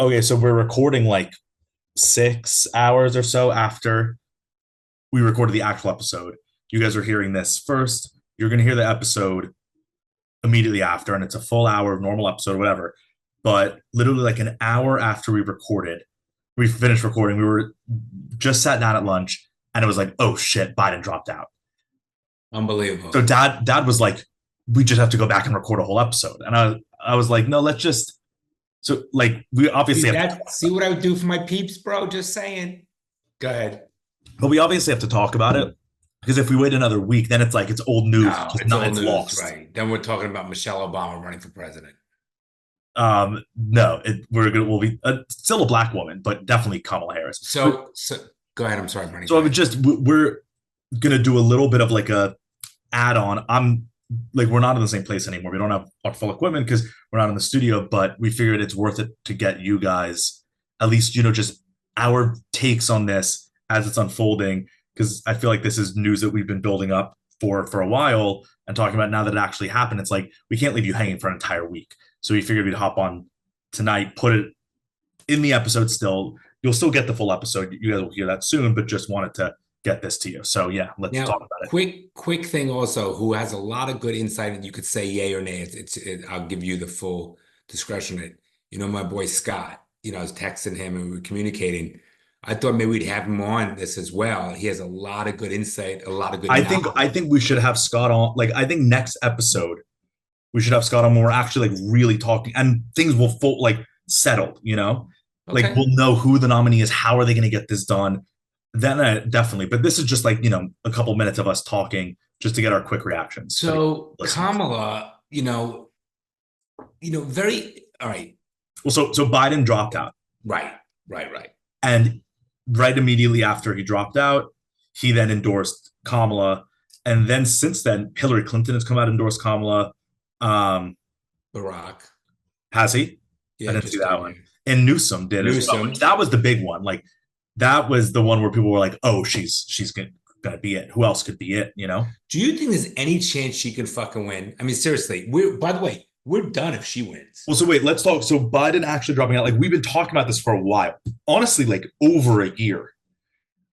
Okay, so we're recording like 6 hours or so after we recorded the actual episode. You guys are hearing this first. You're going to hear the episode immediately after, and it's a full hour of normal episode, whatever. But literally, like an hour after we finished recording, we were just sat down at lunch, and it was like, oh shit, Biden dropped out. So Unbelievable. dad was like, we just have to go back and record a whole episode. And I was like, no, let's just so like we obviously have to talk See about what I would do for my peeps, bro? Just saying. Go ahead. but we obviously have to talk about it because if we wait another week, then it's like it's old news. It's No, just it's not old it's news, lost. right? Then we're talking about Michelle Obama running for president. No, we'll be still a black woman, but definitely Kamala Harris. So go ahead. I'm sorry, Bernie. So Go I would ahead. just we're gonna do a little bit of like a add on. I'm like we're not in the same place anymore. We don't have our full equipment because we're not in the studio, but we figured it's worth it to get you guys at least just our takes on this as it's unfolding because I feel like this is news that we've been building up for a while and talking about now that it actually happened. It's like we can't leave you hanging for an entire week. So we figured we'd hop on tonight, put it in the episode still. You'll still get the full episode. You guys will hear that soon, but just wanted to get this to you. So yeah, let's talk Now, about it. quick thing also, who has a lot of good insight, and you could say yay or nay. I'll give you the full discretion. My boy Scott, I was texting him and we were communicating. I thought maybe we'd have him on this as well. He has a lot of good insight, a lot of good I think we should have Scott on. Like I think next episode we should have Scott on when we're actually like really talking and things will full like settled. Like Okay. we'll know who the nominee is. How are they going to get this done? Then definitely. But this is just like a couple minutes of us talking just to get our quick reactions for the So listeners. Kamala, very all right, Well, so Biden dropped out, right, right. and right immediately after he dropped out, he then endorsed Kamala, and then since then, Hillary Clinton has come out and endorsed Kamala. Um, Barack. has he? I Yeah, didn't see just that did, yeah. one. And Newsom did as well. Newsom. That was the big one. Like that was the one where people were like, "Oh, she's gonna be it. Who else could be it?" Do you think there's any chance she can fucking win? I mean, seriously, by the way, we're done if she wins. Well, so wait, let's talk. So Biden actually dropping out. Like we've been talking about this for a while. Honestly, like over a year.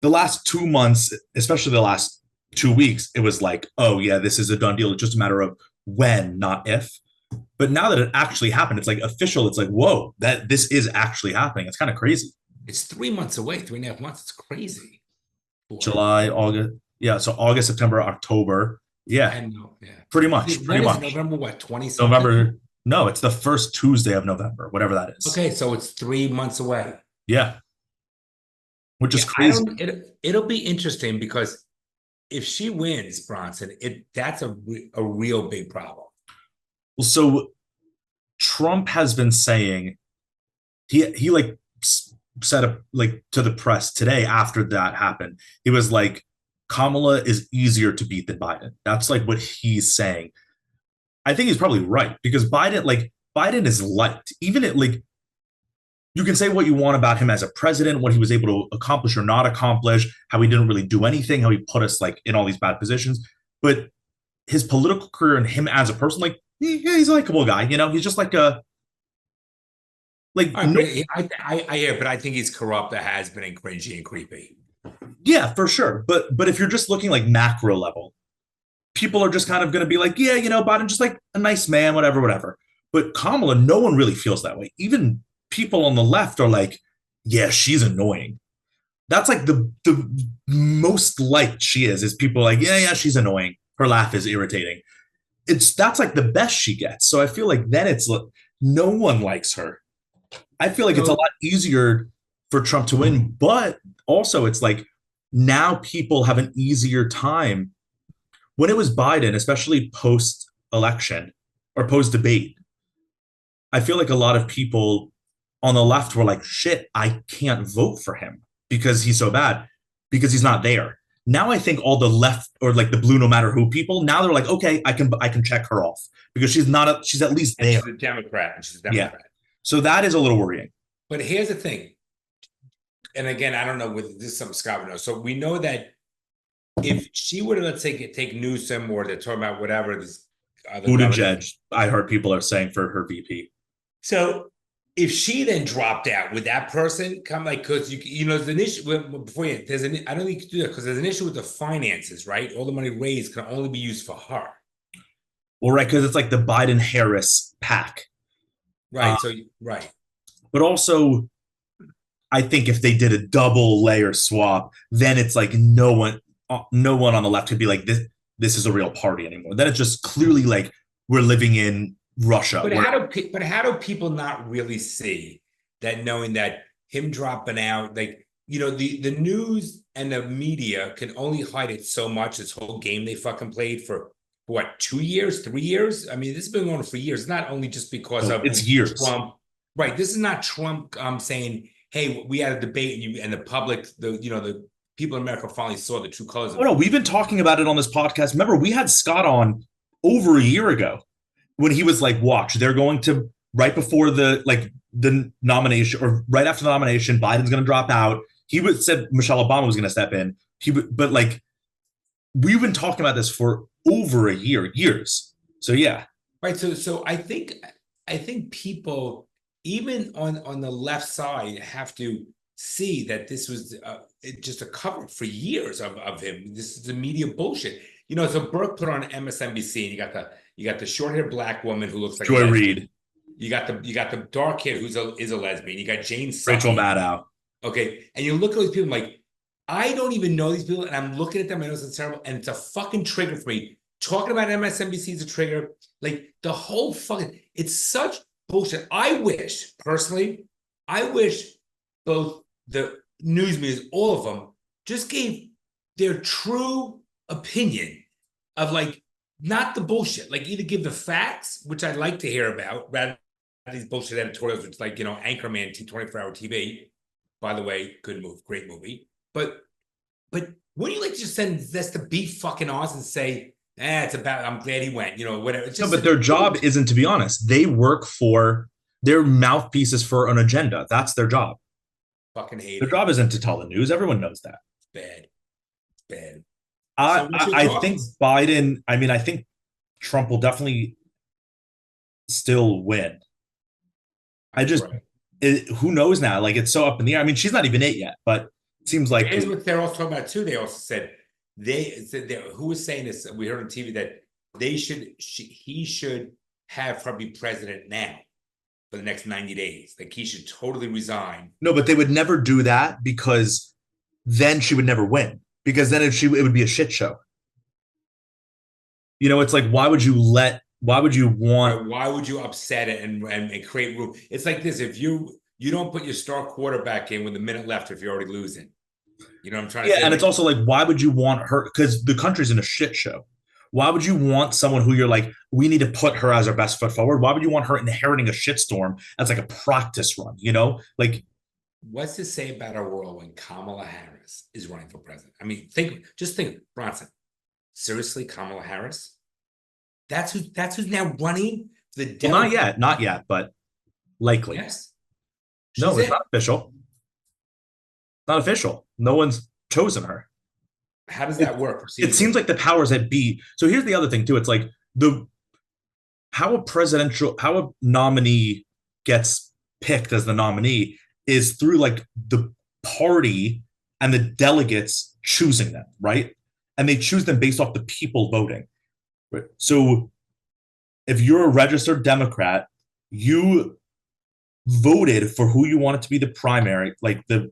The last 2 months, especially the last 2 weeks, it was like, oh yeah, this is a done deal. It's just a matter of when, not if. But now that it actually happened, it's like official. It's like, whoa, that this is actually happening. It's kind of crazy. It's 3 months away, 3.5 months. It's crazy. Boy. July, August. Yeah. So August, September, October. Yeah. And no, yeah. Pretty much. When Pretty is much. November? What, 20 something? November. No, it's the first Tuesday of November, whatever that is. Okay, so it's 3 months away. Yeah. Which is Yeah, I crazy. don't. It'll be interesting because if she wins, Bronson, that's a real big problem. Well, so Trump has been saying he like said up like to the press today after that happened. He was like, Kamala is easier to beat than Biden. That's like what he's saying. I think he's probably right because Biden is liked. Even it like you can say what you want about him as a president, what he was able to accomplish or not accomplish, how he didn't really do anything, how he put us like in all these bad positions. But his political career and him as a person, like he's a likable guy. He's just like a like All right, no, but I hear, but I think he's corrupt, that has been, and cringy and creepy. yeah, for sure. But if you're just looking like macro level, people are just kind of going to be like, yeah, Biden just like a nice man, whatever, whatever. But Kamala, no one really feels that way. Even people on the left are like, yeah, she's annoying. That's like the most liked she is people like, yeah, she's annoying. Her laugh is irritating. That's like the best she gets. So I feel like then it's like, no one likes her. I feel like it's a So lot easier for Trump to win, but also it's like now people have an easier time when it was Biden, especially post election or post debate. I feel like a lot of people on the left were like, shit, I can't vote for him because he's so bad, because he's not there. Now I think all the left or like the blue no matter who people, now they're like, okay, I can check her off because she's at least and there. she's a Democrat, and she's a Yeah. Democrat. So that is a little worrying. But here's the thing, and again, I don't know whether this is something Scott would know. So we know that if she were to, let's say, take Newsom, or they're talking about whatever this other governor. Buttigieg, I heard people are saying for her VP. So if she then dropped out, would that person come like because there's an issue before you there's an I don't think you can do that because there's an issue with the finances, right? All the money raised can only be used for her. Well, right, because it's like the Biden Harris pack. Right. So right. But also, I think if they did a double layer swap, then it's like no one on the left could be like this is a real party anymore. Then it's just clearly like we're living in Russia. But how do people not really see that, knowing that him dropping out, like the news and the media can only hide it so much. This whole game they fucking played for what, 2 years, 3 years? I mean, this has been going on for years. Not only just because of it's years. Trump, right? This is not Trump saying, "Hey, we had a debate," and the public, the people in America finally saw the true colors. Oh no, we've been talking about it on this podcast. Remember, we had Scott on over a year ago when he was like, "Watch, they're going to right before the nomination or right after the nomination, Biden's going to drop out." Said Michelle Obama was going to step in. But like we've been talking about this for over a years. So yeah, right. So I think people even on the left side have to see that this was just a cover for years of him. This is the media bullshit. So Burke put on MSNBC, and you got the short-haired black woman who looks like Joy Reid. You got the dark kid is a lesbian. You got Jane Rachel Maddow. Okay, and you look at these people like, I don't even know these people, and I'm looking at them. I know it's terrible, and it's a fucking trigger for me. Talking about MSNBC is a trigger. Like the whole fucking, it's such bullshit. I wish both the news media, all of them, just gave their true opinion of like not the bullshit. Like either give the facts, which I'd like to hear about, rather than these bullshit editorials, which like Anchorman, 24-hour TV. By the way, good move, great movie. But wouldn't you like to just send this to beat fucking Oz and say, it's about, I'm glad he went, whatever. No, but their job isn't to be honest. They work for their mouthpieces for an agenda. That's their job. Fucking hate their job isn't to tell the news. Everyone knows that. It's bad. I think Biden, I think Trump will definitely still win. Who knows now? Like it's so up in the air. She's not even it yet, but it seems like here's what they're also talking about too. They also said who was saying this? We heard on TV that he should have her be president now for the next 90 days. Like he should totally resign. No, but they would never do that because then she would never win. Because then it would be a shit show. It's like why would you upset it and create room? It's like this: if you don't put your star quarterback in with a minute left if you're already losing. You know what I'm trying to say? Yeah, and it's also like, why would you want her? Because the country's in a shit show. Why would you want someone who you're like, we need to put her as our best foot forward? Why would you want her inheriting a shitstorm as like a practice run? Like, what's to say about our world when Kamala Harris is running for president? Just think, Bronson. Seriously, Kamala Harris? That's who's now running for the Well, not yet, but likely. Yes. No, it's not official. Not official. No one's chosen her. How does that work? It seems like the powers that be. So here's the other thing too. It's like how a nominee gets picked as the nominee is through like the party and the delegates choosing them, right? And they choose them based off the people voting. Right? So if you're a registered Democrat, you voted for who you wanted to be the primary, like the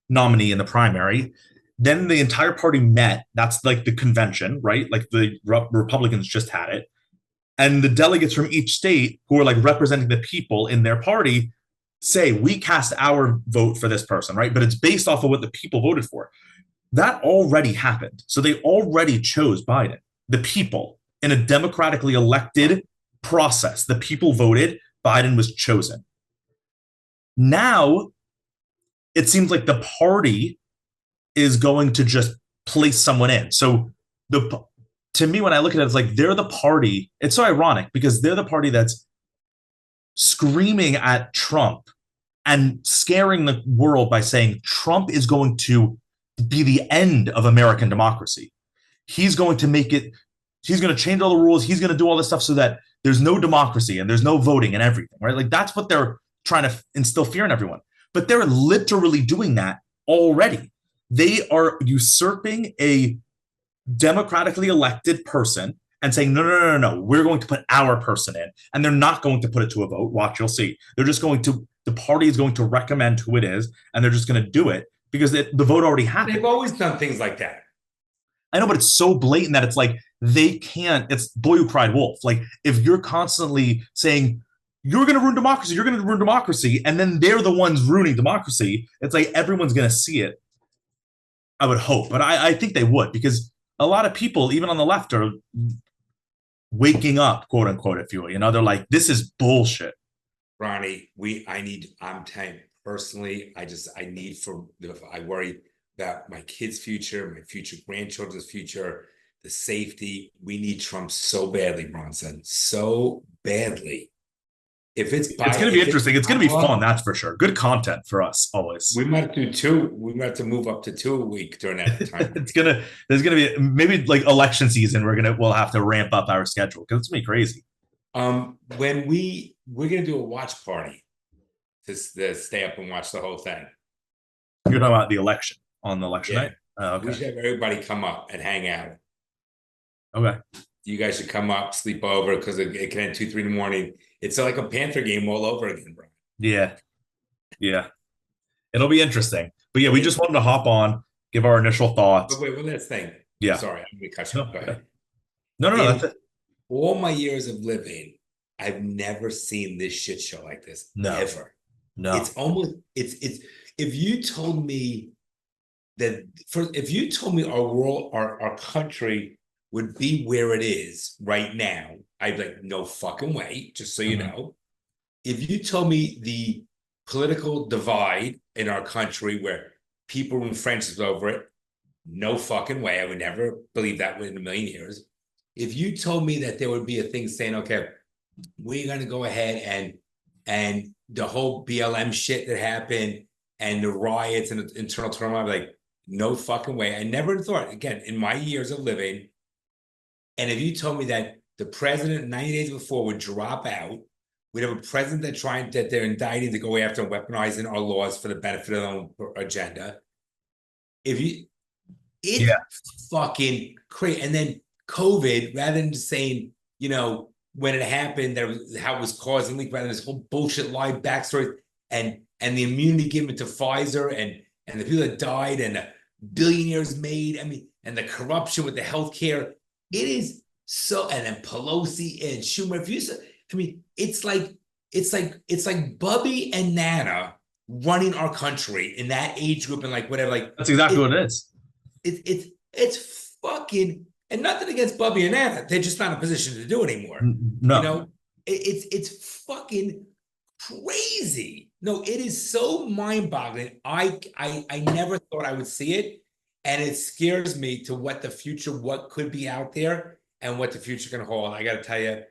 nominee in the primary. Then the entire party met. That's like the convention, right? Like the Republicans just had it. And the delegates from each state who are like representing the people in their party say, we cast our vote for this person, right? But it's based off of what the people voted for. That already happened. So they already chose Biden. The people, in a democratically elected process, the people voted, Biden was chosen. Now, it seems like the party is going to just place someone in. So to me, when I look at it, it's like they're the party. It's so ironic because they're the party that's screaming at Trump and scaring the world by saying Trump is going to be the end of American democracy. He's going to make it, he's going to change all the rules. He's going to do all this stuff so that there's no democracy and there's no voting and everything, right? Like that's what they're trying to instill fear in everyone. But they're literally doing that already. They are usurping a democratically elected person and saying, no, no, no, no, no, we're going to put our person in. And they're not going to put it to a vote. Watch, you'll see. They're just going to, the party is going to recommend who it is, and they're just going to do it because the vote already happened. They've always done things like that. I know, but it's so blatant that it's like they can't, it's boy who cried wolf. Like if you're constantly saying, you're going to ruin democracy, you're going to ruin democracy, and then they're the ones ruining democracy, it's like everyone's going to see it. I would hope, but I think they would, because a lot of people, even on the left, are waking up, quote unquote, if you will. You know, they're like, this is bullshit. Ronnie, I'm telling you, personally, I worry about my kids' future, my future grandchildren's future, the safety. We need Trump so badly, Bronson, so badly. If it's going to be interesting. It's going to be fun, that's for sure. Good content for us always. We might do 2. We might have to move up to 2 a week during that time. There's gonna be maybe like election season. We'll have to ramp up our schedule because it's gonna be crazy. When we're gonna do a watch party to stay up and watch the whole thing. You're talking about the election on the election night. Oh, okay. We should have everybody come up and hang out. Okay. You guys should come up, sleep over, because it can end 2, 3 in the morning. It's like a Panther game all over again, bro. Yeah. It'll be interesting. But yeah, we just wanted to hop on, give our initial thoughts. But wait, one last thing. Yeah. Sorry, I'm gonna cut you off. Go ahead. No, that's it. All my years of living, I've never seen this shit show like this. No. Ever. No. It's almost if you told me our world, our country would be where it is right now, I'd be like, no fucking way, just so you know. If you told me the political divide in our country where people were friends over it, no fucking way. I would never believe that in a million years. If you told me that there would be a thing saying, okay, we're going to go ahead and the whole BLM shit that happened and the riots and the internal turmoil, I'd be like, no fucking way. I never thought, again, in my years of living, and if you told me that the president 90 days before would drop out, we'd have a president that they're indicting to go after and weaponizing our laws for the benefit of their own agenda. Fucking crazy. And then COVID, rather than just saying, when it happened, how it was causing leak, rather than this whole bullshit lie backstory, and the immunity given to Pfizer and the people that died and the billionaires made, and the corruption with the healthcare. It is so, and then Pelosi and Schumer. It's like Bubby and Nana running our country in that age group and whatever. That's exactly what it is. It's fucking, and nothing against Bubby and Nana. They're just not in a position to do it anymore. No, it's fucking crazy. No, it is so mind-boggling. I never thought I would see it. And it scares me to what could be out there and what the future can hold. I got to tell you.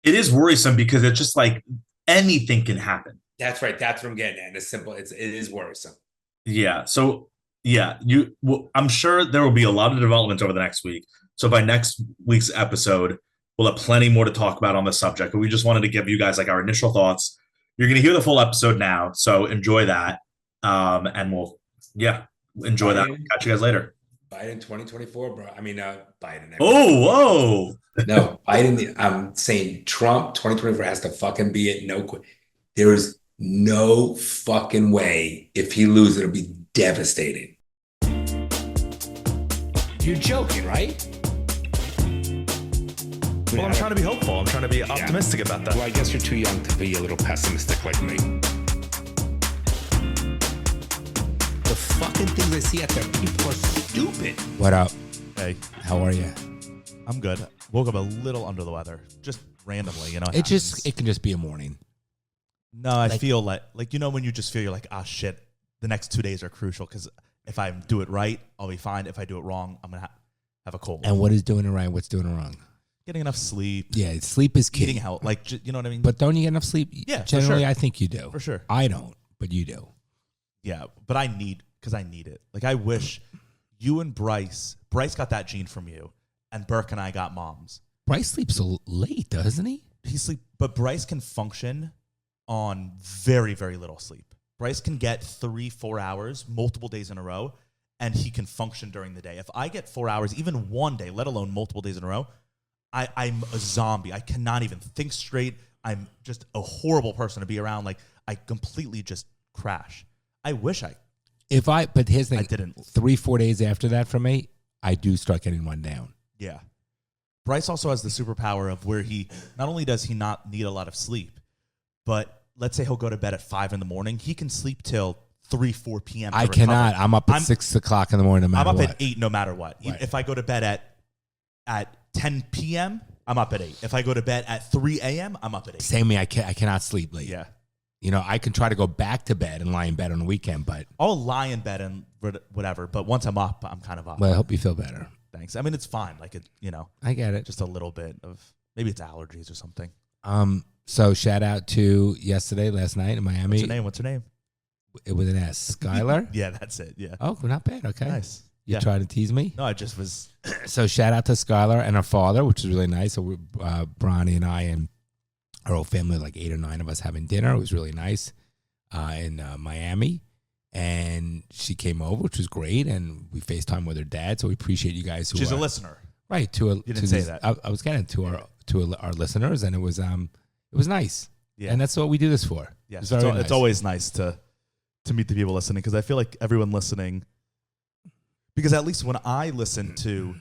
It is worrisome because it's just like anything can happen. That's right. That's what I'm getting at. It's simple. It is worrisome. Yeah. So, yeah, I'm sure there will be a lot of developments over the next week. So by next week's episode, we'll have plenty more to talk about on the subject. But we just wanted to give you guys our initial thoughts. You're going to hear the full episode now. So enjoy that. And enjoy that. Catch you guys later. Biden 2024, bro. Biden. Whoa. No, Biden. I'm saying Trump 2024 has to fucking be it. No, there is no fucking way. If he loses, it'll be devastating. You're joking, right? Well, I'm trying to be hopeful. I'm trying to be optimistic about that. Well, I guess you're too young to be a little pessimistic like me. The fucking things I see out there, people are stupid. What up? Hey, how are you? I'm good. Woke up a little under the weather, just randomly. It can just be a morning. No, I feel like when you just feel you're like, shit, the next 2 days are crucial because if I do it right, I'll be fine. If I do it wrong, I'm gonna have a cold. And what is doing it right? What's doing it wrong? Getting enough sleep. Yeah, sleep is key. Eating health, you know what I mean. But don't you get enough sleep? Yeah, generally, for sure. I think you do. For sure. I don't, but you do. Yeah, but I need it. I wish you and Bryce got that gene from you, and Burke and I got moms. Bryce sleeps late, doesn't he? but Bryce can function on very, very little sleep. Bryce can get 3-4 hours multiple days in a row, and he can function during the day. If I get 4 hours, even one day, let alone multiple days in a row, I'm a zombie. I cannot even think straight. I'm just a horrible person to be around. Like, I completely just crash. I wish I. But here's the thing. I didn't. 3-4 days after that for me, I do start getting run down. Yeah. Bryce also has the superpower of where he, not only does he not need a lot of sleep, but let's say he'll go to bed at 5 a.m. He can sleep till 3-4 p.m. I cannot. I'm up at 6 o'clock in the morning no matter what. I'm up at 8 no matter what. Right. If I go to bed at 10 p.m., I'm up at 8. If I go to bed at 3 a.m., I'm up at 8. Same me. I cannot sleep late. Yeah. You know, I can try to go back to bed and lie in bed on the weekend, but I'll lie in bed and whatever. But once I'm up, I'm kind of up. Well, I hope you feel better. Thanks. I mean, it's fine. Like, I get it. Just a little bit of, maybe it's allergies or something. So shout out to last night in Miami. What's her name? It was an S. Skylar? Yeah, that's it. Yeah. Oh, not bad. Okay. Nice. You trying to tease me? No, I just was. So shout out to Skylar and her father, which is really nice. So Bronny and I and our whole family, like 8 or 9 of us, having dinner. It was really nice in Miami. And she came over, which was great. And we FaceTime with her dad. So we appreciate you guys. She's a listener. Right. You didn't say that. I was getting to our listeners, and it was nice. Yeah. And that's what we do this for. Yeah. It's always nice to meet the people listening, because I feel like everyone listening, because at least when I listen to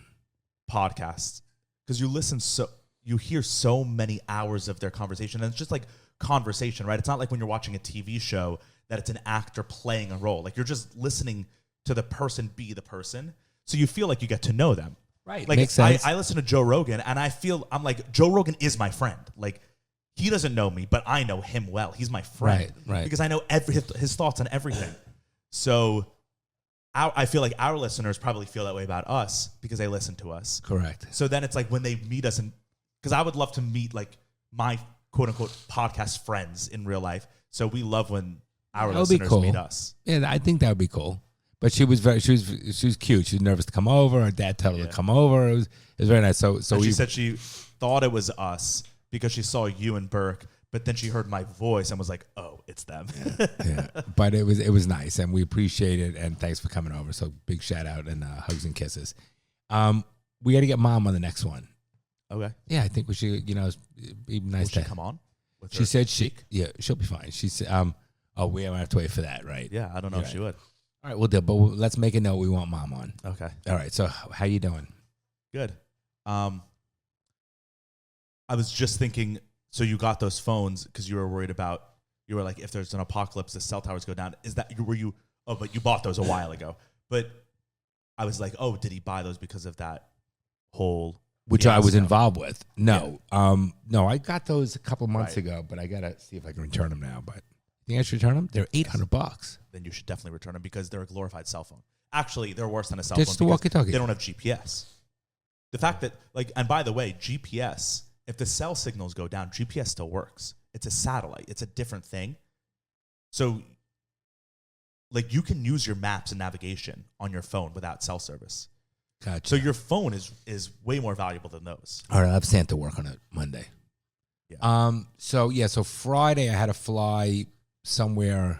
podcasts, because you hear so many hours of their conversation, and it's just like conversation, right? It's not like when you're watching a TV show that it's an actor playing a role. Like, you're just listening to the person be the person, so you feel like you get to know them. Right. Like, makes sense. I listen to Joe Rogan, and I'm like, Joe Rogan is my friend. Like, he doesn't know me, but I know him well. He's my friend. Right. Because I know his thoughts on everything. So I feel like our listeners probably feel that way about us because they listen to us. Correct. So then it's like when they meet us, and because I would love to meet like my quote unquote podcast friends in real life. So we love when our listeners meet us. Yeah, I think that would be cool. But she was cute. She was nervous to come over. Her dad told her to come over. It was very nice. So she said she thought it was us because she saw you and Burke, but then she heard my voice and was like, "Oh, it's them." Yeah. But it was nice, and we appreciate it. And thanks for coming over. So big shout out and hugs and kisses. We got to get Mom on the next one. Okay. Yeah, I think we should. It'd be nice Will she come on? She said she'll be fine. She said, we don't have to wait for that, right? Yeah, I don't know if she would. All right, we'll do. But let's make a note. We want Mom on. Okay. All right. So how you doing? Good. I was just thinking, so you got those phones because you were worried about, you were like, if there's an apocalypse, the cell towers go down. But you bought those a while ago. But I was like, oh, did he buy those because of that whole Which fiasco? I was involved with. No. Yeah. No, I got those a couple months ago, but I got to see if I can return them now. But you think I should return them? They're $800. Then you should definitely return them because they're a glorified cell phone. Actually, they're worse than a cell phone. Just the walkie-talkie. They don't have GPS. The fact that, and by the way, GPS, if the cell signals go down, GPS still works. It's a satellite. It's a different thing. So, you can use your maps and navigation on your phone without cell service. Gotcha. So your phone is way more valuable than those. All right, I'll have Santa work on it Monday. Yeah. So Friday I had to fly somewhere,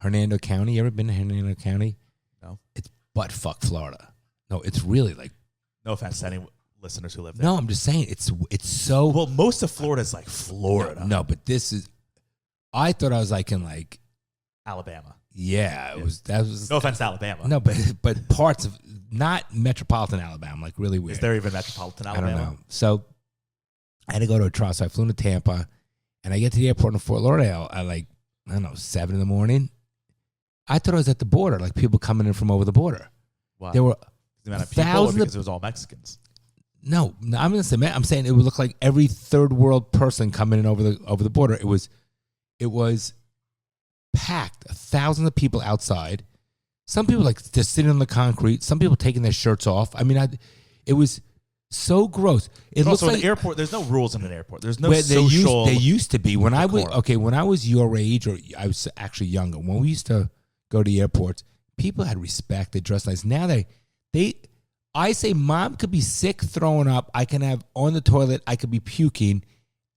Hernando County. You ever been to Hernando County? No. It's buttfuck Florida. No, it's really like. No offense to any listeners who live there. No, I'm just saying it's so. Well, most of Florida is like Florida. No, but this is. I thought I was like in like Alabama. Yeah, it was. That was no offense to Alabama. No, but parts of not metropolitan Alabama, like really weird. Is there even metropolitan Alabama? I don't know. So I had to go to a trial. So I flew to Tampa, and I get to the airport in Fort Lauderdale at like 7 a.m. I thought I was at the border, like people coming in from over the border. Wow. There were thousands because it was all Mexicans. No, I'm gonna say, I'm saying it would look like every third world person coming in over the border. It was packed, thousands of people outside. Some people like just sitting on the concrete. Some people taking their shirts off. I mean, it was so gross. It looks like an airport. There's no rules in an airport. There's no social. They used to be when I was your age, or I was actually younger. When we used to go to the airports, people had respect. They dressed nice. Now I say, Mom could be sick, throwing up. I can have on the toilet. I could be puking,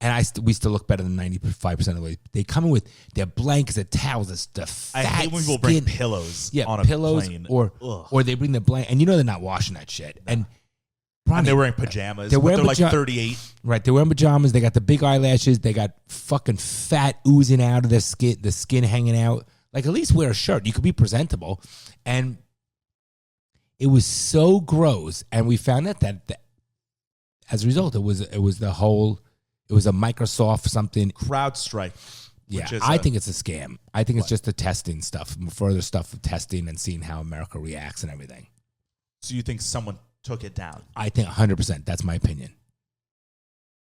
And we still look better than 95% of the way. They come in with their blankets, their towels, the fat I hate when people bring pillows on a plane. Or they bring the blanket, and they're not washing that shit. And they're wearing pajamas. They're like 38. Right, they're wearing pajamas. They got the big eyelashes. They got fucking fat oozing out of their skin, the skin hanging out. Like, at least wear a shirt. You could be presentable. And it was so gross. And we found out that as a result, it was a Microsoft something. CrowdStrike. Yeah, I think it's a scam. I think it's just the testing stuff, further stuff of testing and seeing how America reacts and everything. So you think someone took it down? I think 100%. That's my opinion.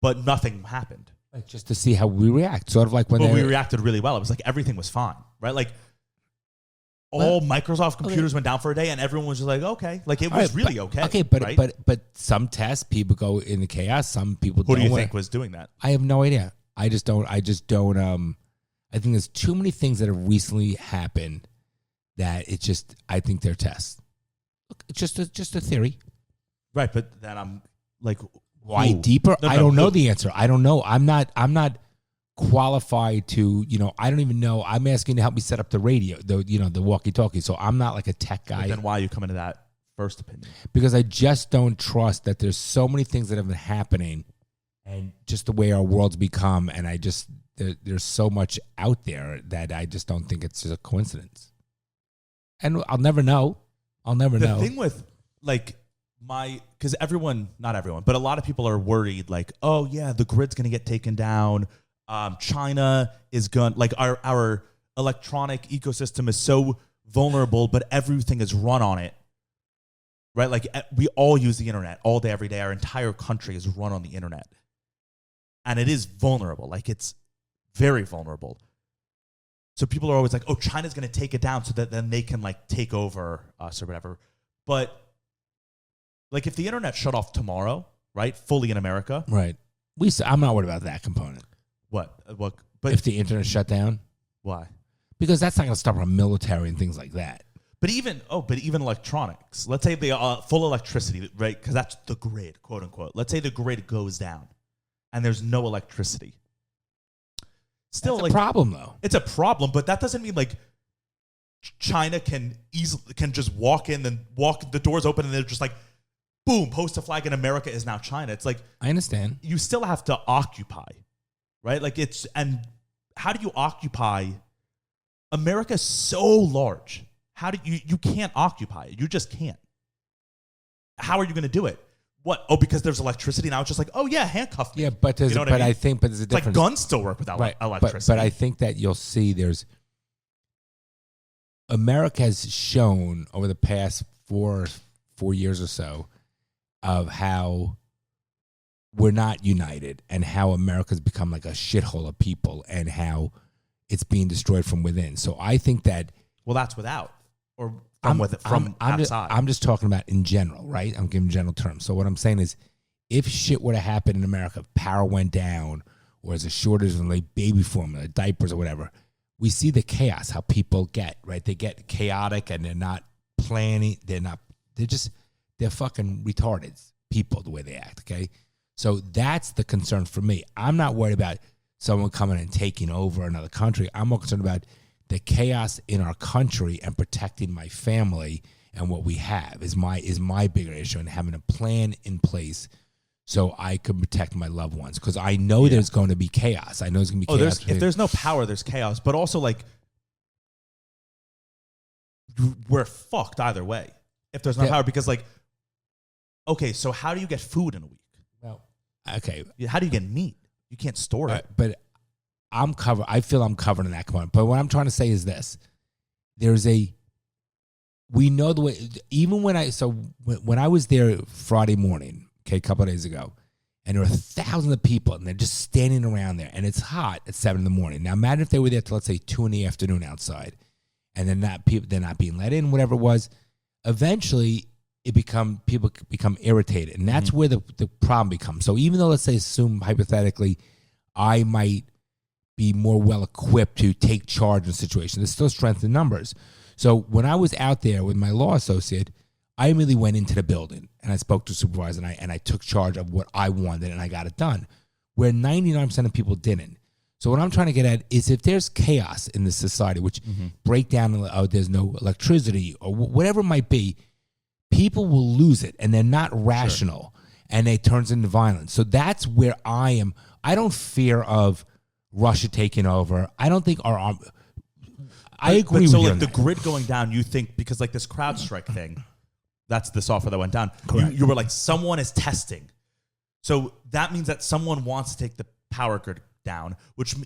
But nothing happened. Like, just to see how we react. Sort of like when we reacted really well. It was like everything was fine, right? Like all Microsoft computers went down for a day and everyone was just like, okay. Like it was really okay. Okay, but some tests, people go into chaos. Some people don't. Who do you think was doing that? I have no idea. I just don't. I think there's too many things that have recently happened that it's just, I think they're tests. Look, it's just a theory. Right, but then I'm like, why deeper? I don't know the answer. I don't know. I'm not qualified to, I don't even know. I'm asking to help me set up the radio, the walkie-talkie. So I'm not like a tech guy. But then why are you coming to that first opinion? Because I just don't trust that there's so many things that have been happening and just the way our world's become. And there's so much out there that I just don't think it's just a coincidence. And I'll never know. The thing with because not everyone, but a lot of people are worried like, oh yeah, the grid's going to get taken down. China is going, like our electronic ecosystem is so vulnerable, but everything is run on it, right? Like we all use the internet all day, every day. Our entire country is run on the internet and it is vulnerable. Like it's very vulnerable. So people are always like, oh, China's going to take it down so that then they can like take over us or whatever. But like if the internet shut off tomorrow, right, fully in America. Right. I'm not worried about that component. What? But if the internet shut down? Why? Because that's not going to stop our military and things like that. But even electronics. Let's say the full electricity, right? Because that's the grid, quote unquote. Let's say the grid goes down and there's no electricity. Still, that's a problem, though. It's a problem, but that doesn't mean like China can just walk in and the doors open and they're just like, boom, post a flag and America is now China. It's like, I understand. You still have to occupy, right? Like and how do you occupy? America is so large. How do you can't occupy it? You just can't. How are you going to do it? What? Oh, because there's electricity now. It's just like, oh yeah, handcuff me. Yeah, but there's I think there's a difference. Like guns still work without electricity. But I think that you'll see America has shown over the past 4 years or so of how we're not united and how America's become like a shithole of people and how it's being destroyed from within. So I think that that's without or from outside. I'm just talking about in general, right? I'm giving general terms. So what I'm saying is, if shit were to happen in America, if power went down, or there's a shortage of like baby formula, diapers, or whatever, we see the chaos how people get, right? They get chaotic and they're not planning. They're fucking retarded people the way they act. Okay, so that's the concern for me. I'm not worried about someone coming and taking over another country. I'm more concerned about the chaos in our country and protecting my family and what we have is my bigger issue, and having a plan in place so I can protect my loved ones, because I know there's going to be chaos. I know there's going to be chaos. If there's no power, there's chaos. But also, like, we're fucked either way if there's no power, because, like, okay, so how do you get food in a week? Well, okay. How do you get meat? You can't store it. But I'm covered. I feel I'm covered in that component. But what I'm trying to say is this: we know the way. Even when I was there Friday morning, okay, a couple of days ago, and there were thousands of people, and they're just standing around there, and it's hot at 7 a.m. Now imagine if they were there till, let's say, 2 p.m. outside, and they're not being let in, whatever it was. Eventually, people become irritated, and that's where the problem becomes. So even though, let's say, assume hypothetically, I might be more well equipped to take charge of the situation, there's still strength in numbers. So when I was out there with my law associate, I immediately went into the building and I spoke to the supervisor, and I took charge of what I wanted, and I got it done. where 99% of people didn't. So what I'm trying to get at is if there's chaos in this society, which breakdown, there's no electricity or whatever it might be, people will lose it and they're not rational and it turns into violence. So that's where I am. I don't fear of Russia taking over. I don't think our arm. I agree with you. So like on the that. grid going down, you think because like this CrowdStrike thing, that's the software that went down. Correct. You were like someone is testing, so that means that someone wants to take the power grid down.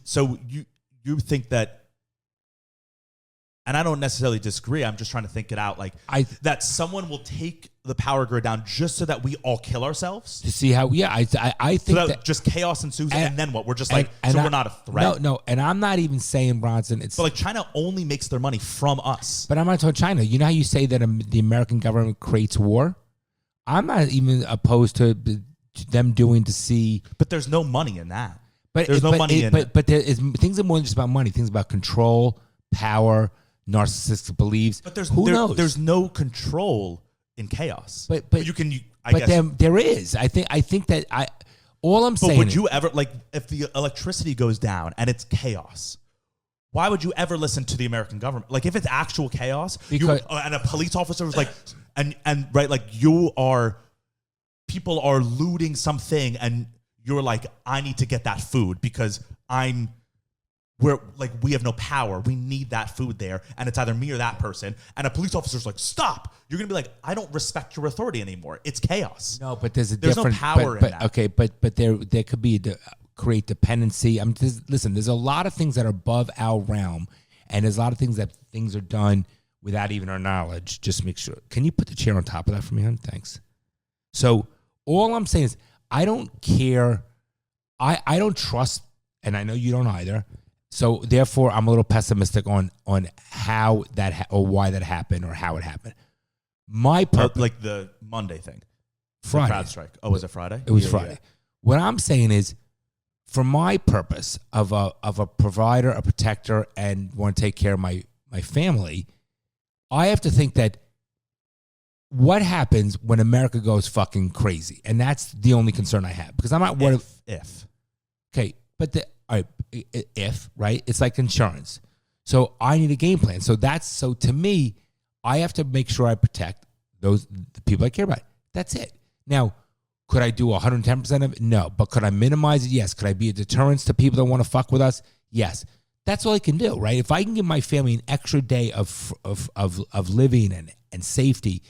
So you think that, and I don't necessarily disagree. I'm just trying to think it out. Like that someone will take the power grid down just so that we all kill ourselves. To see how, I think So that just chaos ensues, and then what? We're just like, and we're not a threat. No, and I'm not even saying, Bronson, But like China only makes their money from us. But I'm not talking China. You know how you say that the American government creates war? I'm not even opposed to them doing to see. But there's no money in that. But there's no money in it. But there is things are more than just about money. Things about control, power, narcissistic beliefs. But who knows? There's no control in chaos. But you can. There is. I think that all I'm saying. But would you ever like if the electricity goes down and it's chaos? Why would you ever listen to the American government? Like if it's actual chaos, because, and a police officer was like, and right, like people are looting something, and you're like, I need to get that food because we have no power. We need that food there, and it's either me or that person. And a police officer's like, stop. You're gonna be like, I don't respect your authority anymore. It's chaos. No, but there's no power in that. Okay, but there could be create dependency. Listen, there's a lot of things that are above our realm, and there's a lot of things are done without even our knowledge. Just make sure. Can you put the chair on top of that for me, hon? Thanks. So all I'm saying is, I don't care. I don't trust, and I know you don't either. So therefore, I'm a little pessimistic on how that or why that happened or how it happened. My purpose, like the Monday thing, Friday. CrowdStrike. Oh, was it Friday? It was Friday. Yeah. What I'm saying is, for my purpose of a provider, a protector, and want to take care of my family, I have to think that what happens when America goes fucking crazy, and that's the only concern I have because I'm not worried. If okay, but if right, it's like insurance. So I need a game plan. So to me, I have to make sure I protect the people I care about. That's it. Now, could I do 110% of it? No. But could I minimize it? Yes. Could I be a deterrence to people that want to fuck with us? Yes. That's all I can do, right? If I can give my family an extra day of living and safety,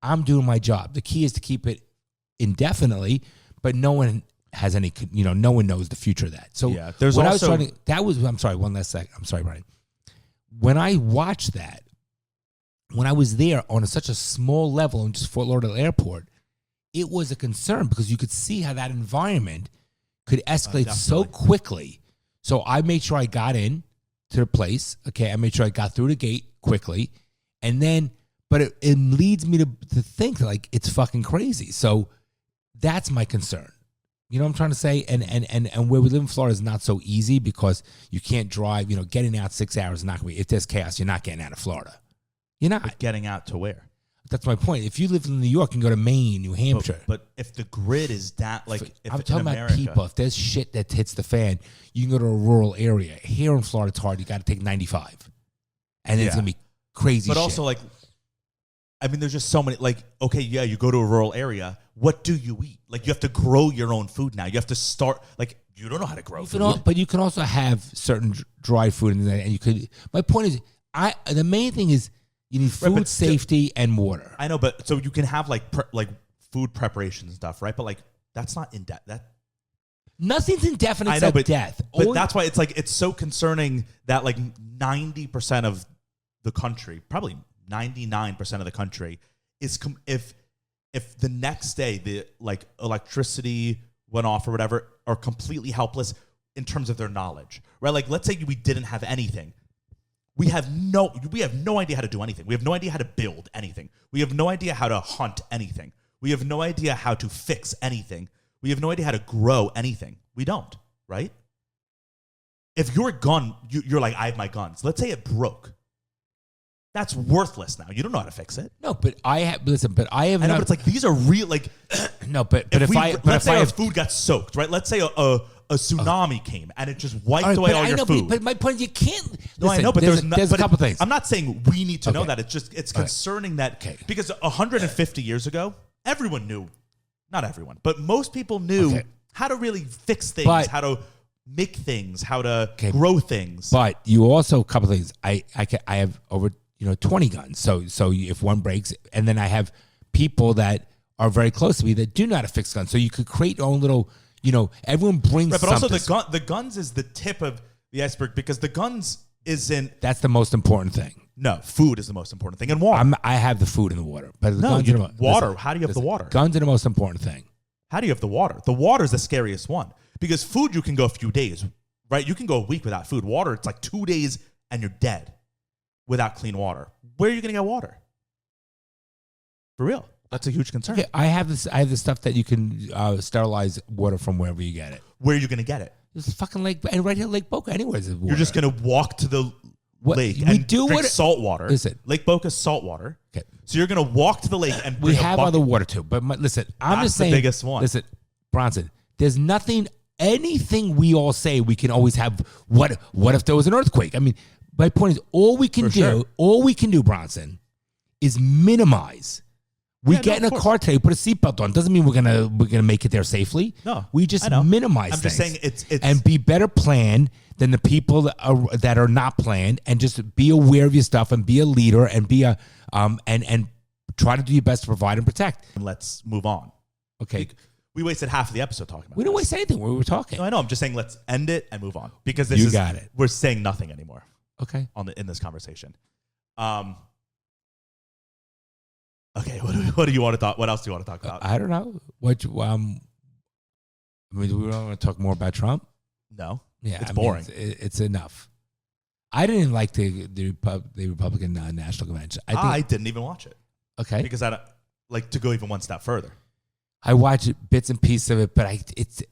I'm doing my job. The key is to keep it indefinitely, but no one has any, no one knows the future of that. So yeah, there's what also, I'm sorry, one last second. I'm sorry, Brian. When I watched that, when I was there on such a small level in just Fort Lauderdale Airport, it was a concern because you could see how that environment could escalate so quickly. So I made sure I got in to the place. Okay, I made sure I got through the gate quickly. And then, but it leads me to think like it's fucking crazy. So that's my concern. You know what I'm trying to say? And where we live in Florida is not so easy because you can't drive. Getting out 6 hours is not going to be, if there's chaos, you're not getting out of Florida. You're not. But getting out to where? That's my point. If you live in New York and go to Maine, New Hampshire. But if the grid is down, like if I'm in talking America, about people. If there's shit that hits the fan, you can go to a rural area. Here in Florida, it's hard. You got to take 95. And it's going to be crazy but shit. Also, like, I mean, there's just so many, like, okay, yeah, you go to a rural area. What do you eat? Like, you have to grow your own food now. You have to start, like, you don't know how to grow food. But you can also have certain dry food in there. And you could, my point is, the main thing is, you need food safety and water. I know, but so you can have like food preparation and stuff, right? But like that's not in depth. Nothing's indefinite except death. But that's why it's so concerning that like 90% of the country, probably 99% of the country, is if the next day the like electricity went off or whatever, are completely helpless in terms of their knowledge, right? Like let's say we didn't have anything. We have no idea how to do anything. We have no idea how to build anything. We have no idea how to hunt anything. We have no idea how to fix anything. We have no idea how to grow anything. We don't, right? If your gun, you're like, I have my guns. Let's say it broke. That's worthless now. You don't know how to fix it. No, but I have, listen, but I have. I know, but it's like, these are real, like. No, but let's say our food got soaked, right? Let's say a tsunami came and it just wiped All right, away but all I your know, food. But my point is, you can't. No, listen, I know, but there's a couple things. I'm not saying we need to know that. It's concerning that because 150 years ago, everyone knew, not everyone, but most people knew how to really fix things, how to make things, how to grow things. But you also, a couple things. I have over 20 guns. So if one breaks, and then I have people that are very close to me that do know how to fix guns. So you could create your own little. Everyone brings but something. also the guns is the tip of the iceberg because the guns isn't. That's the most important thing. No, food is the most important thing, and water. I have the food and the water, but the guns water. Listen, how do you have the water? Guns are the most important thing. How do you have the water? The water is the scariest one because food you can go a few days, right? You can go a week without food. Water, it's like 2 days and you're dead without clean water. Where are you going to get water? For real. That's a huge concern. Okay, I have the stuff that you can sterilize water from wherever you get it. Where are you going to get it? This is fucking lake, and right here, Lake Boca. Anywhere, you're just going to walk to the lake and drink salt water. Listen, Lake Boca's salt water. Okay, so you're going to walk to the lake and we have other water too. But listen, I'm just saying the biggest one. Listen, Bronson, there's anything we all say we can always have. What if there was an earthquake? I mean, my point is, all we can do, Bronson, is minimize. We get in a car today, put a seatbelt on. Doesn't mean we're gonna make it there safely. No, we just minimize. I'm things. just saying it's and be better planned than the people that are not planned, and just be aware of your stuff and be a leader and be and try to do your best to provide and protect. Let's move on. Okay, we wasted half of the episode talking about. We didn't waste anything. We were talking. No, I know. I'm just saying let's end it and move on because got it. We're saying nothing anymore. Okay, in this conversation. Okay, what do you want to talk? What else do you want to talk about? I don't know. I mean, do we want to talk more about Trump? No. Yeah, it's boring. It's enough. I didn't like the Republican National Convention. I didn't even watch it. Okay, because I don't like to go even one step further. I watched bits and pieces of it, but it's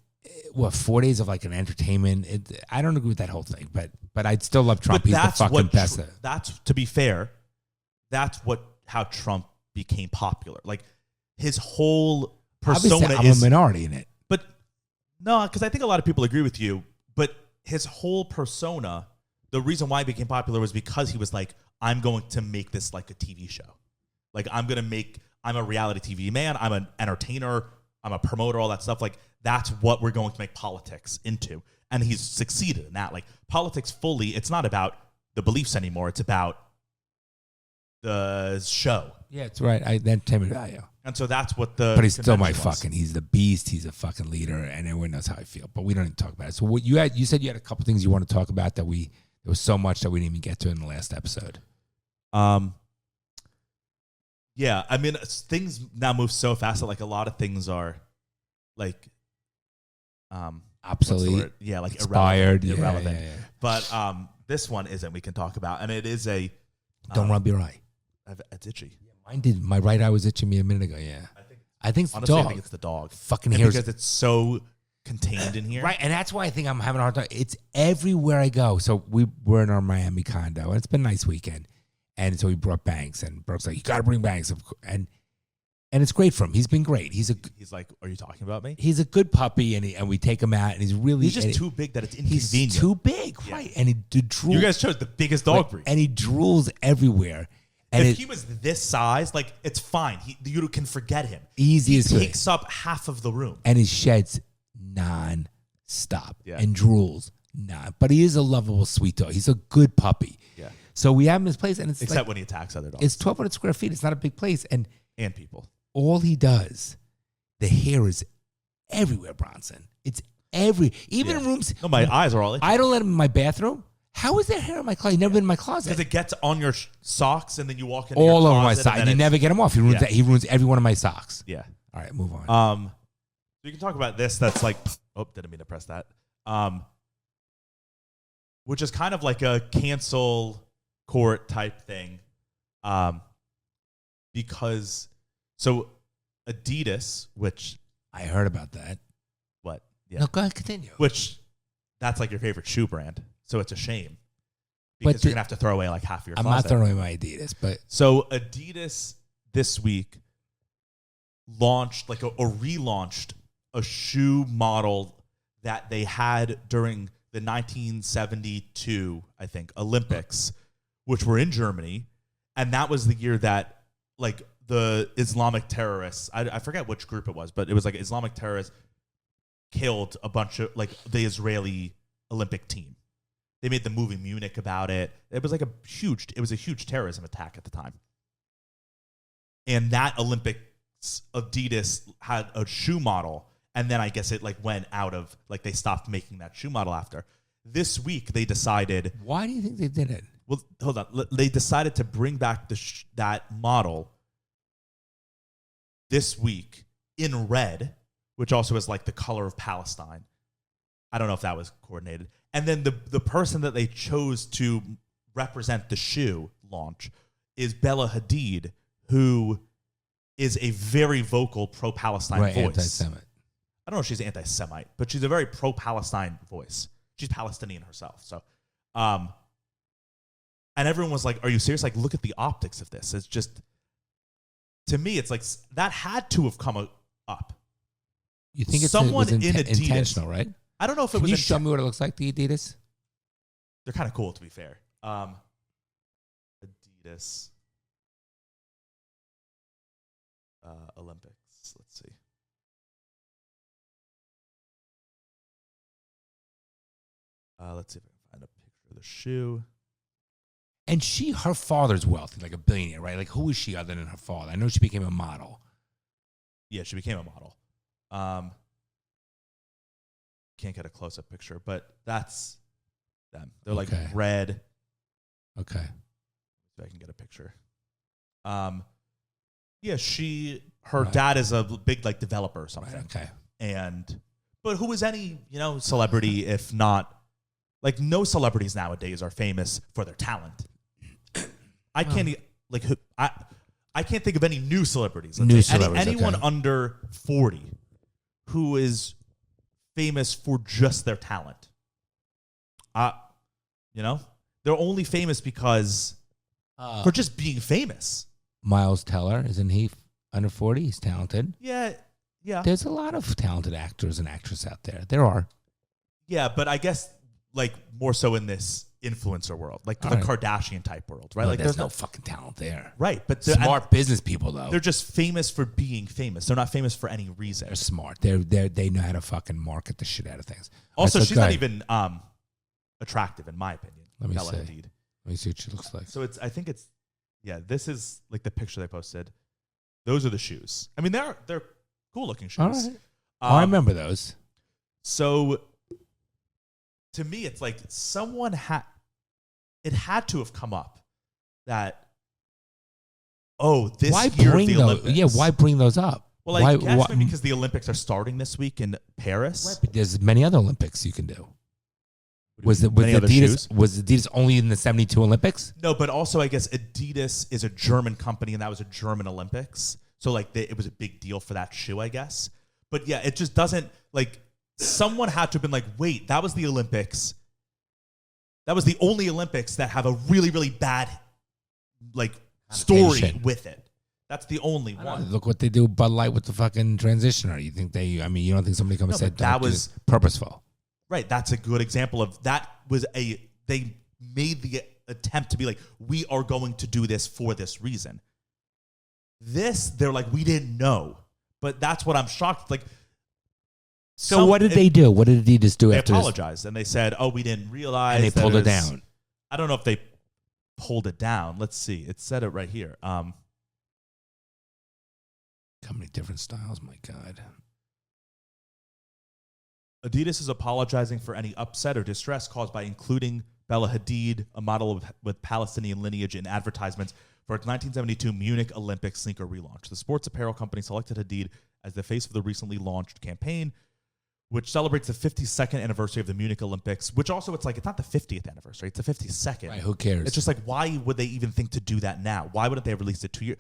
4 days of like an entertainment. I don't agree with that whole thing, but I'd still love Trump. He's the fucking best. That's, to be fair, that's how Trump became popular. Like his whole persona I'm a minority in it. But no, because I think a lot of people agree with you. But his whole persona, the reason why he became popular was because he was like, I'm going to make this like a TV show. Like I'm a reality TV man. I'm an entertainer. I'm a promoter, all that stuff. Like that's what we're going to make politics into. And he's succeeded in that. Like politics fully, it's not about the beliefs anymore. It's about the show. Yeah, it's right. The entertainment value. And so that's what the. But he's still he's the beast. He's a fucking leader, and everyone knows how I feel. But we don't even talk about it. So what you said you had a couple things you want to talk about there was so much that we didn't even get to in the last episode. Yeah, I mean things now move so fast that like a lot of things are like obsolete. Yeah, like expired, irrelevant. Yeah. But this one isn't. We can talk about, and it is a. Don't rub your eye. It's itchy. Yeah, mine did. My right eye was itching me a minute ago. Yeah, I think it's honestly, the dog. I think it's the dog. Fucking hairs because it's so contained in here. Right, and that's why I think I'm having a hard time. It's everywhere I go. So we were in our Miami condo, and it's been a nice weekend. And so we brought Banks, and Brooke's like, "You got to bring Banks," and it's great for him. He's been great. He's like, "Are you talking about me?" He's a good puppy, and we take him out, and he's just too big that it's inconvenient. He's too big, right? And he drools. You guys chose the biggest dog breed, and he drools everywhere. And if he was this size, like it's fine. You can forget him. Easy as he takes up half of the room, and he sheds non-stop and drools But he is a lovable, sweet dog. He's a good puppy. Yeah. So we have him in his place, and it's except when he attacks other dogs. It's 1,200 square feet. It's not a big place, and people. All he does, the hair is everywhere, Bronson. It's even in rooms. No, my eyes are all itchy. I don't let him in my bathroom. How is there hair in my closet? You've never been in my closet. Because it gets on your socks, and then you walk in all over my socks. You never get him off. He ruins he ruins every one of my socks. Yeah. All right, move on. You can talk about this. That's like, didn't mean to press that. Which is kind of like a cancel court type thing. Because Adidas, which I heard about that. What? Yeah. No, go ahead, continue. Which that's like your favorite shoe brand. So it's a shame. Because you're gonna have to throw away like half of your closet. I'm not throwing away my Adidas, but so Adidas this week launched like or relaunched a shoe model that they had during the 1972, I think, Olympics, which were in Germany. And that was the year that, like, the Islamic terrorists, I forget which group it was, but it was like Islamic terrorists killed a bunch of, like, the Israeli Olympic team. They made the movie Munich about it. It was like a huge terrorism attack at the time. And that Olympics, Adidas had a shoe model, and then I guess it like went out of, like, they stopped making that shoe model after. This week they decided. Why do you think they did it? Well, hold on. They decided to bring back that model this week in red, which also is like the color of Palestine. I don't know if that was coordinated. And then the person that they chose to represent the shoe launch is Bella Hadid, who is a very vocal pro-Palestine voice. Anti-Semite. I don't know if she's anti-Semite, but she's a very pro-Palestine voice. She's Palestinian herself. So, and everyone was like, are you serious? Like, look at the optics of this. It's just, to me, it's like, that had to have come up. You think it's someone in Adidas, intentional, right? I don't know if it was. Can you show me what it looks like, the Adidas? They're kind of cool, to be fair. Adidas Olympics. Let's see. Let's see if I can find a picture of the shoe. And her father's wealthy, like a billionaire, right? Like, who is she other than her father? I know she became a model. Yeah, she became a model. Can't get a close-up picture, but that's them. They're like red. Okay. So I can get a picture. Yeah, her dad is a big, like, developer or something. Right, okay. But who is any, celebrity if not, like, no celebrities nowadays are famous for their talent. I can't think of any new celebrities. Anyone under 40 who is famous for just their talent. They're only famous because for just being famous. Miles Teller, isn't he under 40? He's talented. Yeah. There's a lot of talented actors and actresses out there. There are. Yeah, but I guess, like, more so in this influencer world, like the Kardashian type world, right? No, like, there's no fucking talent there. Right, but smart business people, though. They're just famous for being famous. They're not famous for any reason. They're smart. They know how to fucking market the shit out of things. Also, she's not even attractive, in my opinion. Let me Bella see. Hadid. Let me see what she looks like. So this is like the picture they posted. Those are the shoes. I mean, they're cool looking shoes. All right. I remember those. So to me, it's like someone it had to have come up that, this year of the Olympics. Yeah, why bring those up? Well, I guess maybe because the Olympics are starting this week in Paris. Right, but there's many other Olympics you can do. Was Adidas only in the 72 Olympics? No, but also I guess Adidas is a German company, and that was a German Olympics. So, like, it was a big deal for that shoe, I guess. But yeah, it just doesn't, like, someone had to have been like, wait, that was the Olympics. That was the only Olympics that have a really, really bad, like, story with it. That's the only one. Look what they do, Bud Light, with the fucking transitioner. You think you don't think somebody comes and said that was purposeful? Right. That's a good example of that. They made the attempt to be like, we are going to do this for this reason. They're like, we didn't know. But that's what I'm shocked. Like, so what did they do? What did Adidas do after this? They apologized, and they said, we didn't realize. And they pulled it down. I don't know if they pulled it down. Let's see. It said it right here. How many different styles? My God. Adidas is apologizing for any upset or distress caused by including Bella Hadid, a model with Palestinian lineage, in advertisements for its 1972 Munich Olympic sneaker relaunch. The sports apparel company selected Hadid as the face of the recently launched campaign, which celebrates the 52nd anniversary of the Munich Olympics, which also, it's not the 50th anniversary, it's the 52nd. Right, who cares? It's just like, why would they even think to do that now? Why wouldn't they have released it 2 years?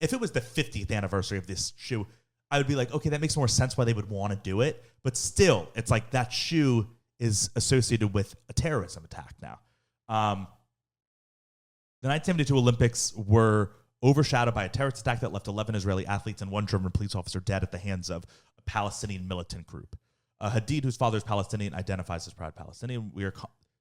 If it was the 50th anniversary of this shoe, I would be like, okay, that makes more sense why they would want to do it. But still, it's like that shoe is associated with a terrorism attack now. The 1972 Olympics were overshadowed by a terrorist attack that left 11 Israeli athletes and 1 German police officer dead at the hands of a Palestinian militant group. Hadid, whose father is Palestinian, identifies as proud Palestinian.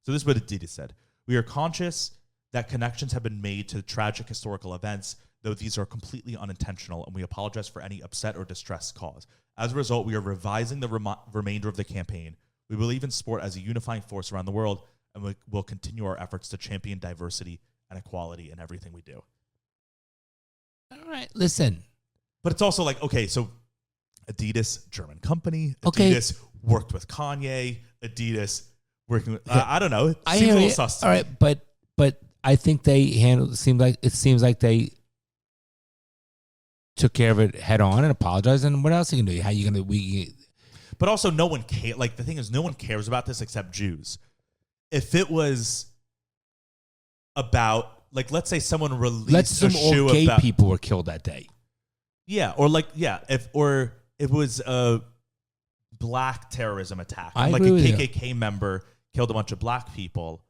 So this is what Adidas said. We are conscious that connections have been made to tragic historical events, though these are completely unintentional, and we apologize for any upset or distress caused. As a result, we are revising the remainder of the campaign. We believe in sport as a unifying force around the world, and we will continue our efforts to champion diversity and equality in everything we do. All right, listen. But it's also like, okay, so Adidas, German company. Okay. Adidas worked with Kanye. Adidas working with, I don't know. It I seems hear a little you. sus to All me. right, but I think they handled. It seems like they took care of it head on and apologized. And what else are you gonna do? How you gonna But also, no one cares. Like, the thing is, no one cares about this except Jews. If it was about, like, let's say someone released a shoe gay about people were killed that day. Yeah, or like, yeah, if it was a black terrorism attack, I like a agree with you. KKK member killed a bunch of black people,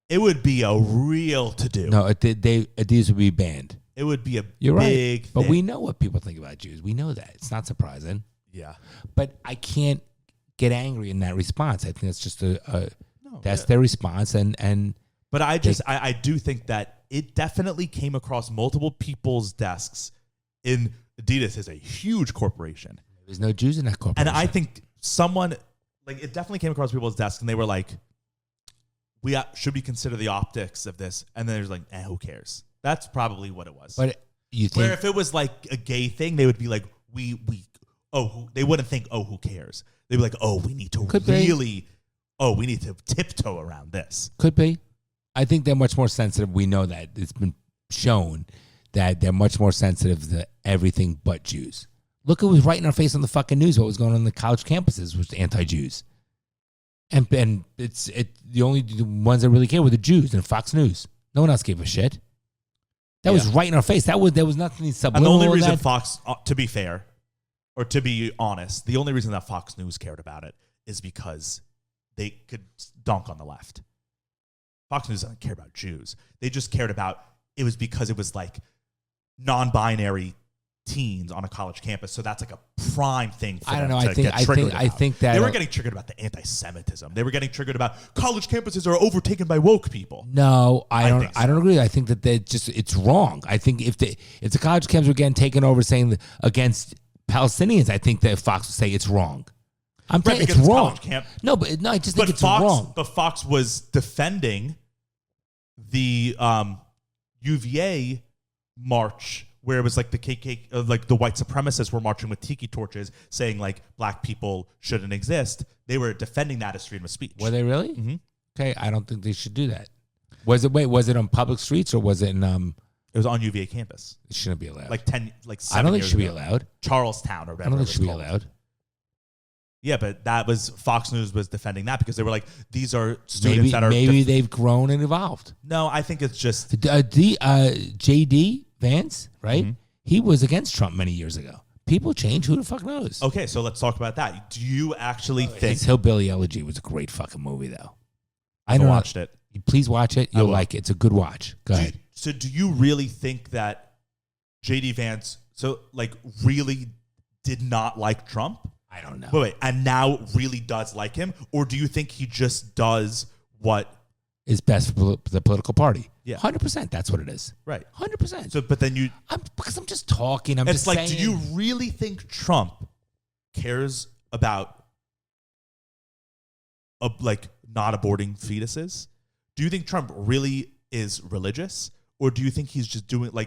it would be a real to do. No, Adidas would be banned. It would be a You're big right, but thing. we know what people think about Jews. We know that. It's not surprising. Yeah. But I can't get angry in that response. I think it's just that's yeah. their response. And But I do think that it definitely came across multiple people's desks. In Adidas is a huge corporation. there's no Jews in that corporation. And I think someone, like, it definitely came across people's desks and they were like, should we consider the optics of this? And then there's like, who cares? That's probably what it was. But you think Where if it was like a gay thing, they would be like, they wouldn't think, who cares? They'd be like, we need to we need to tiptoe around this. could be. I think they're much more sensitive. We know that. It's been shown that they're much more sensitive to everything but Jews. Look, it was right in our face on the fucking news what was going on in the college campuses was anti-Jews. And the only ones that really cared were the Jews and Fox News. No one else gave a shit. That was right in our face. There was nothing And subliminal. the only reason that. Fox, to be fair, or to be honest, the only reason that Fox News cared about it is because they could dunk on the left. Fox News doesn't care about Jews. They just cared about, it was because it was like non-binary teens on a college campus. So that's like a prime thing for I don't them know. to get triggered about. I think that They were getting triggered about the anti-Semitism. They were getting triggered about college campuses are overtaken by woke people. No, I don't. think so. I don't agree. I think that it's wrong. I think if the college camps were getting taken over, saying against Palestinians, I think that Fox would say it's wrong. I'm saying it's wrong. College camp. No, but I just think it's Fox, wrong. But Fox was defending the UVA march where it was like the KKK, like the white supremacists were marching with tiki torches saying like black people shouldn't exist. They were defending that as freedom of speech. Were they really? Mm-hmm. Okay, I don't think they should do that. Was it on public streets or was it in It was on UVA campus. It shouldn't be allowed. Like 7 I don't think it years should be ago. allowed. Charlestown or whatever. I don't think it was should be called. allowed. Yeah, but that was Fox News was defending that because they were like, these are students that are maybe they've grown and evolved. No, I think it's just JD Vance, right? Mm-hmm. He was against Trump many years ago. People change. Who the fuck knows? okay. So let's talk about that. Do you actually think His Hillbilly Elegy was a great fucking movie, though. I haven't watched it? Please watch it. You'll will. like it. It's a good watch. Go ahead. So do you really think that JD Vance really did not like Trump? I don't know. Wait, and now really does like him? Or do you think he just does what? It's best for the political party. Yeah. 100%. That's what it is. Right. 100%. So, but then you, Because I'm just talking. I'm it's just like, saying. do you really think Trump cares about not aborting fetuses? Do you think Trump really is religious? Or do you think he's just doing No,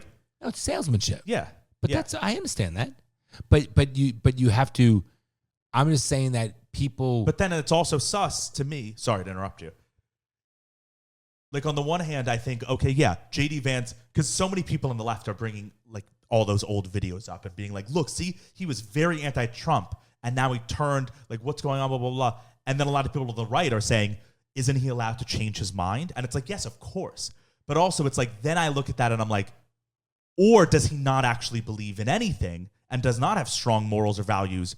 it's salesmanship. yeah. But yeah. I understand that. But you have to. I'm just saying that people. But then it's also sus to me. Sorry to interrupt you. Like, on the one hand, I think, okay, yeah, JD Vance, because so many people on the left are bringing like all those old videos up and being like, look, see, he was very anti-Trump and now he turned, like, what's going on, blah, blah, blah. And then a lot of people to the right are saying, isn't he allowed to change his mind? And it's like, yes, of course. But also it's like, then I look at that and I'm like, or does he not actually believe in anything and does not have strong morals or values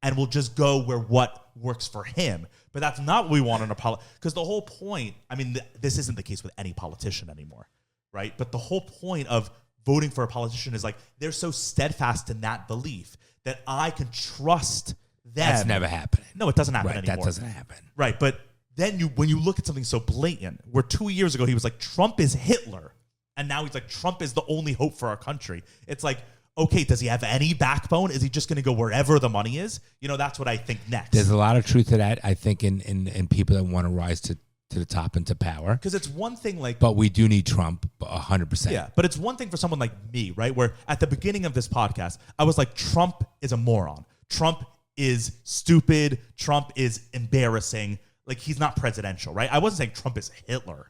and will just go where what works for him? But that's not what we want in a because the whole point, I mean, this isn't the case with any politician anymore, right? But the whole point of voting for a politician is like, they're so steadfast in that belief that I can trust That's never happening. No, it doesn't happen Right, anymore. that doesn't happen. Right, but then when you look at something so blatant, where 2 years ago he was like, Trump is Hitler, and now he's like, Trump is the only hope for our country. It's like, okay, does he have any backbone? Is he just going to go wherever the money is? That's what I think next. There's a lot of truth to that, I think, in people that want to rise to the top and to power. Because it's one thing like... But we do need Trump 100%. Yeah, but it's one thing for someone like me, right? Where at the beginning of this podcast, I was like, Trump is a moron. Trump is stupid. Trump is embarrassing. Like, he's not presidential, right? I wasn't saying Trump is Hitler.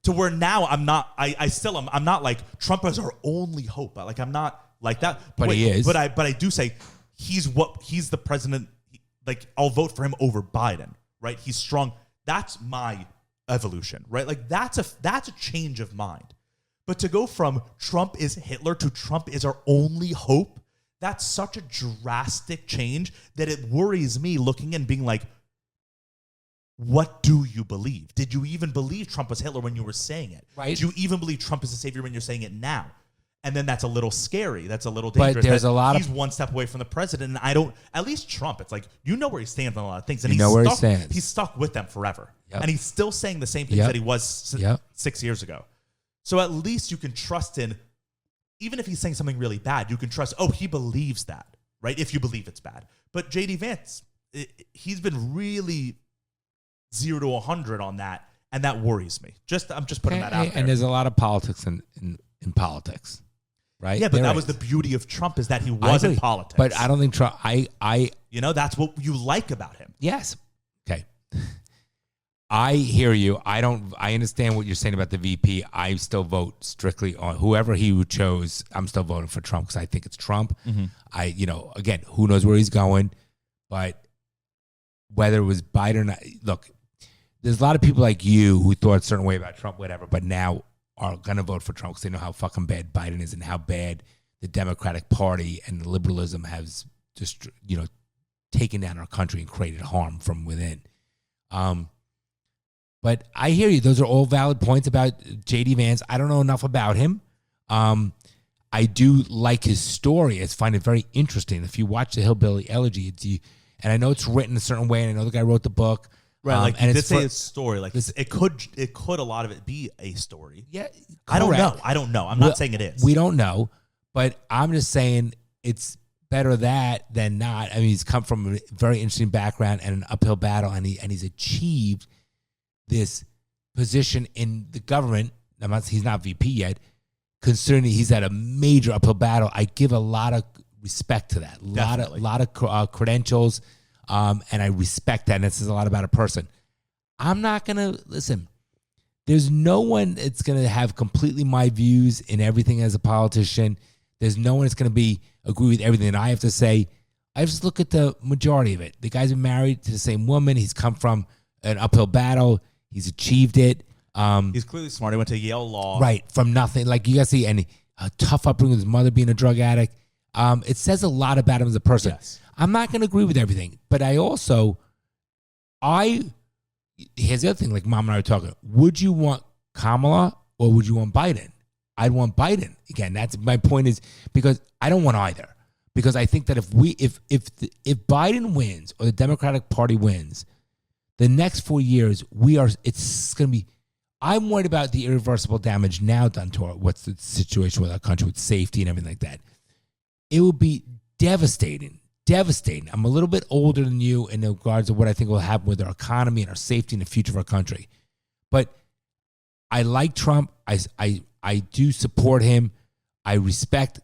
To where now I'm not, I'm not like, Trump is our only hope. Like, I'm not like that. But he is. But I do say he's the president. Like, I'll vote for him over Biden, right? He's strong. That's my evolution, right? Like, that's a change of mind. But to go from Trump is Hitler to Trump is our only hope, that's such a drastic change that it worries me looking and being like, what do you believe? Did you even believe Trump was Hitler when you were saying it? Right. Do you even believe Trump is the savior when you're saying it now? And then that's a little scary. That's a little dangerous. But there's a lot he's one step away from the president, and I don't. At least Trump, it's like where he stands on a lot of things, and where he stands. He's stuck with them forever, Yep. and he's still saying the same things Yep. that he was Yep. 6 years ago. So at least you can trust in, even if he's saying something really bad, you can trust. Oh, he believes that, right? If you believe it's bad. But JD Vance, he's been really 0 to 100 on that, and that worries me. I'm just putting that out there. And there's a lot of politics in politics, right? Yeah, but There that is. was the beauty of Trump, is that he I was in agree. politics. But I don't think Trump. That's what you like about him. Yes. Okay. I hear you. I understand what you're saying about the VP. I still vote strictly on whoever he chose. I'm still voting for Trump because I think it's Trump. Mm-hmm. Again, who knows where he's going, but whether it was Biden or not, look, there's a lot of people like you who thought a certain way about Trump, whatever, but now are going to vote for Trump because they know how fucking bad Biden is and how bad the Democratic Party and liberalism has just, taken down our country and created harm from within. But I hear you. Those are all valid points about JD Vance. I don't know enough about him. I do like his story. I find it very interesting. If you watch the Hillbilly Elegy, and I know it's written a certain way, and I know the guy wrote the book. Right, like and you did it's say his story. Like it could a lot of it be a story. Yeah, I don't correct. know. I'm not saying it is. We don't know, but I'm just saying it's better that than not. I mean, he's come from a very interesting background and an uphill battle, and he's achieved this position in the government. He's not VP yet. Considering he's at a major uphill battle, I give a lot of respect to that. A lot of credentials, and I respect that. And it says a lot about a person. I'm not gonna listen. There's no one that's gonna have completely my views in everything as a politician. There's no one that's gonna agree with everything that I have to say. I just look at the majority of it. The guy's been married to the same woman. He's come from an uphill battle. He's achieved it. He's clearly smart. He went to Yale Law. Right, from nothing. Like you guys see, and a tough upbringing with his mother being a drug addict. It says a lot about him as a person. Yes. I'm not going to agree with everything, but here's the other thing, like Mom and I were talking, would you want Kamala or would you want Biden? I'd want Biden. Again, that's my point, is because I don't want either. Because I think that if Biden wins or the Democratic Party wins, the next 4 years, it's going to be, I'm worried about the irreversible damage now done to what's the situation with our country with safety and everything like that. It will be devastating. I'm a little bit older than you in regards to what I think will happen with our economy and our safety and the future of our country. But I like Trump. I do support him. I respect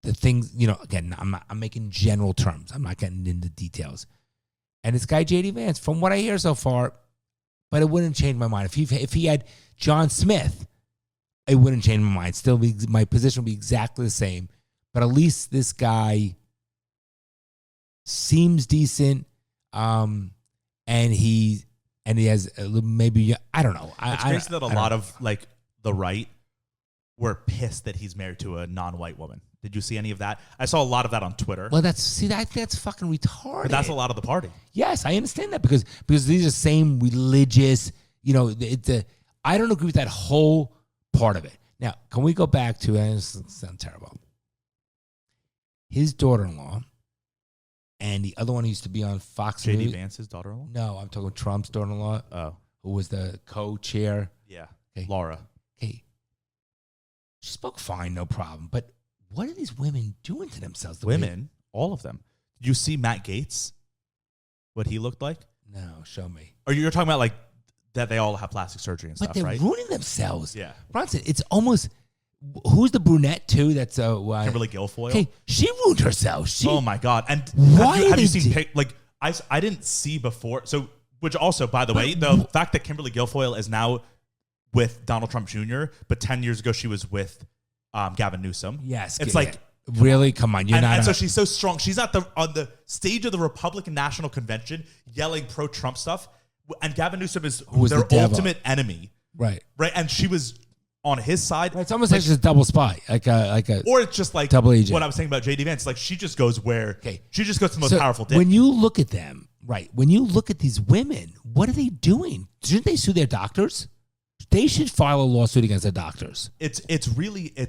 the things, again, I'm making general terms. I'm not getting into details. And this guy, JD Vance, from what I hear so far, but it wouldn't change my mind. If he had John Smith, it wouldn't change my mind. Still, my position would be exactly the same. But at least this guy seems decent, and he has a little, maybe, I don't know. It's crazy that a lot of like the right were pissed that he's married to a non-white woman. Did you see any of that? I saw a lot of that on Twitter. Well, that's fucking retarded. But that's a lot of the party. Yes, I understand that because these are the same religious, I don't agree with that whole part of it. Now, can we go back to, and this sounds terrible, his daughter-in-law and the other one who used to be on Fox JD News. Vance's daughter-in-law? No, I'm talking Trump's daughter-in-law, Oh. who was the co-chair. Yeah. Okay. Laura. Okay. She spoke fine, no problem. But what are these women doing to themselves? Women, all of them. Did you see Matt Gaetz? What he looked like? No, show me. Or you're talking about like that they all have plastic surgery and But stuff, they're right? ruining themselves. Yeah. Bronson, it's almost, who's the brunette too? That's Kimberly Guilfoyle. Okay, she ruined herself. Oh my God. And Why have they you seen, do- like, I didn't see before. So, which also, by the way, the fact that Kimberly Guilfoyle is now with Donald Trump Jr., but 10 years ago she was with Gavin Newsom. Yes. It's like, really? Come on. You're and, not. and so she's so strong. She's on the stage of the Republican National Convention yelling pro-Trump stuff. And Gavin Newsom is Who's their the devil. ultimate enemy. right. Right. And she was on his side. It's almost like she's a double spy. Like a Or it's just like double agent. what I was saying about JD Vance. Like she just goes where Okay. she just goes to the most So powerful dick. when you look at them, right? When you look at these women, what are they doing? Shouldn't they sue their doctors? They should file a lawsuit against their doctors. It's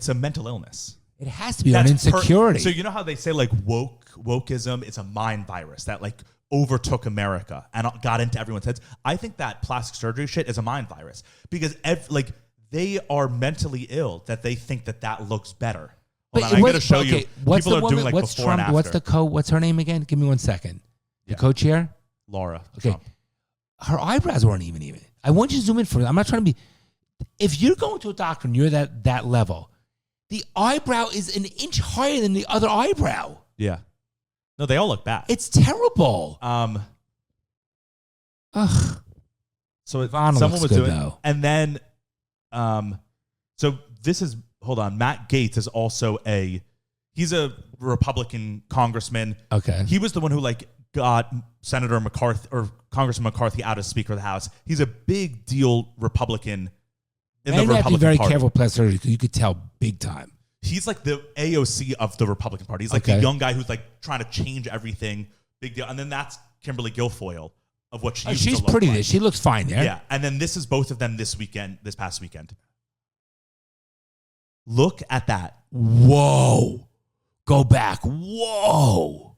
a mental illness. It has to be on insecurity. So you know how they say like wokeism is a mind virus that like overtook America and got into everyone's heads. I think that plastic surgery shit is a mind virus because like they are mentally ill that they think that looks better. Hold on, I'm going to show you. What's People the are doing woman? like What's before Trump? and after. What's the what's her name again? Give me 1 second. The Yeah. co-chair. Laura. Okay. Trump. Her eyebrows weren't even. I want you to zoom in for it. I'm not trying to be. If you're going to a doctor and you're that level, the eyebrow is an inch higher than the other eyebrow. Yeah. No, they all look bad. It's terrible. Ugh. So Ivana someone looks was good, doing, though. and then, so this is hold on. Matt Gaetz is also he's a Republican congressman. Okay. He was the one who like got Senator McCarthy or Congressman McCarthy out as Speaker of the House. He's a big deal Republican in the And you have to be Republican very Party. careful, Professor. You could tell big time. He's like the AOC of the Republican Party. He's like Okay. the young guy who's like trying to change everything. Big deal. And then that's Kimberly Guilfoyle of what she used She's to look pretty. like. She looks fine there. Yeah. And then this is both of them this past weekend. Look at that. Whoa. Go back. Whoa.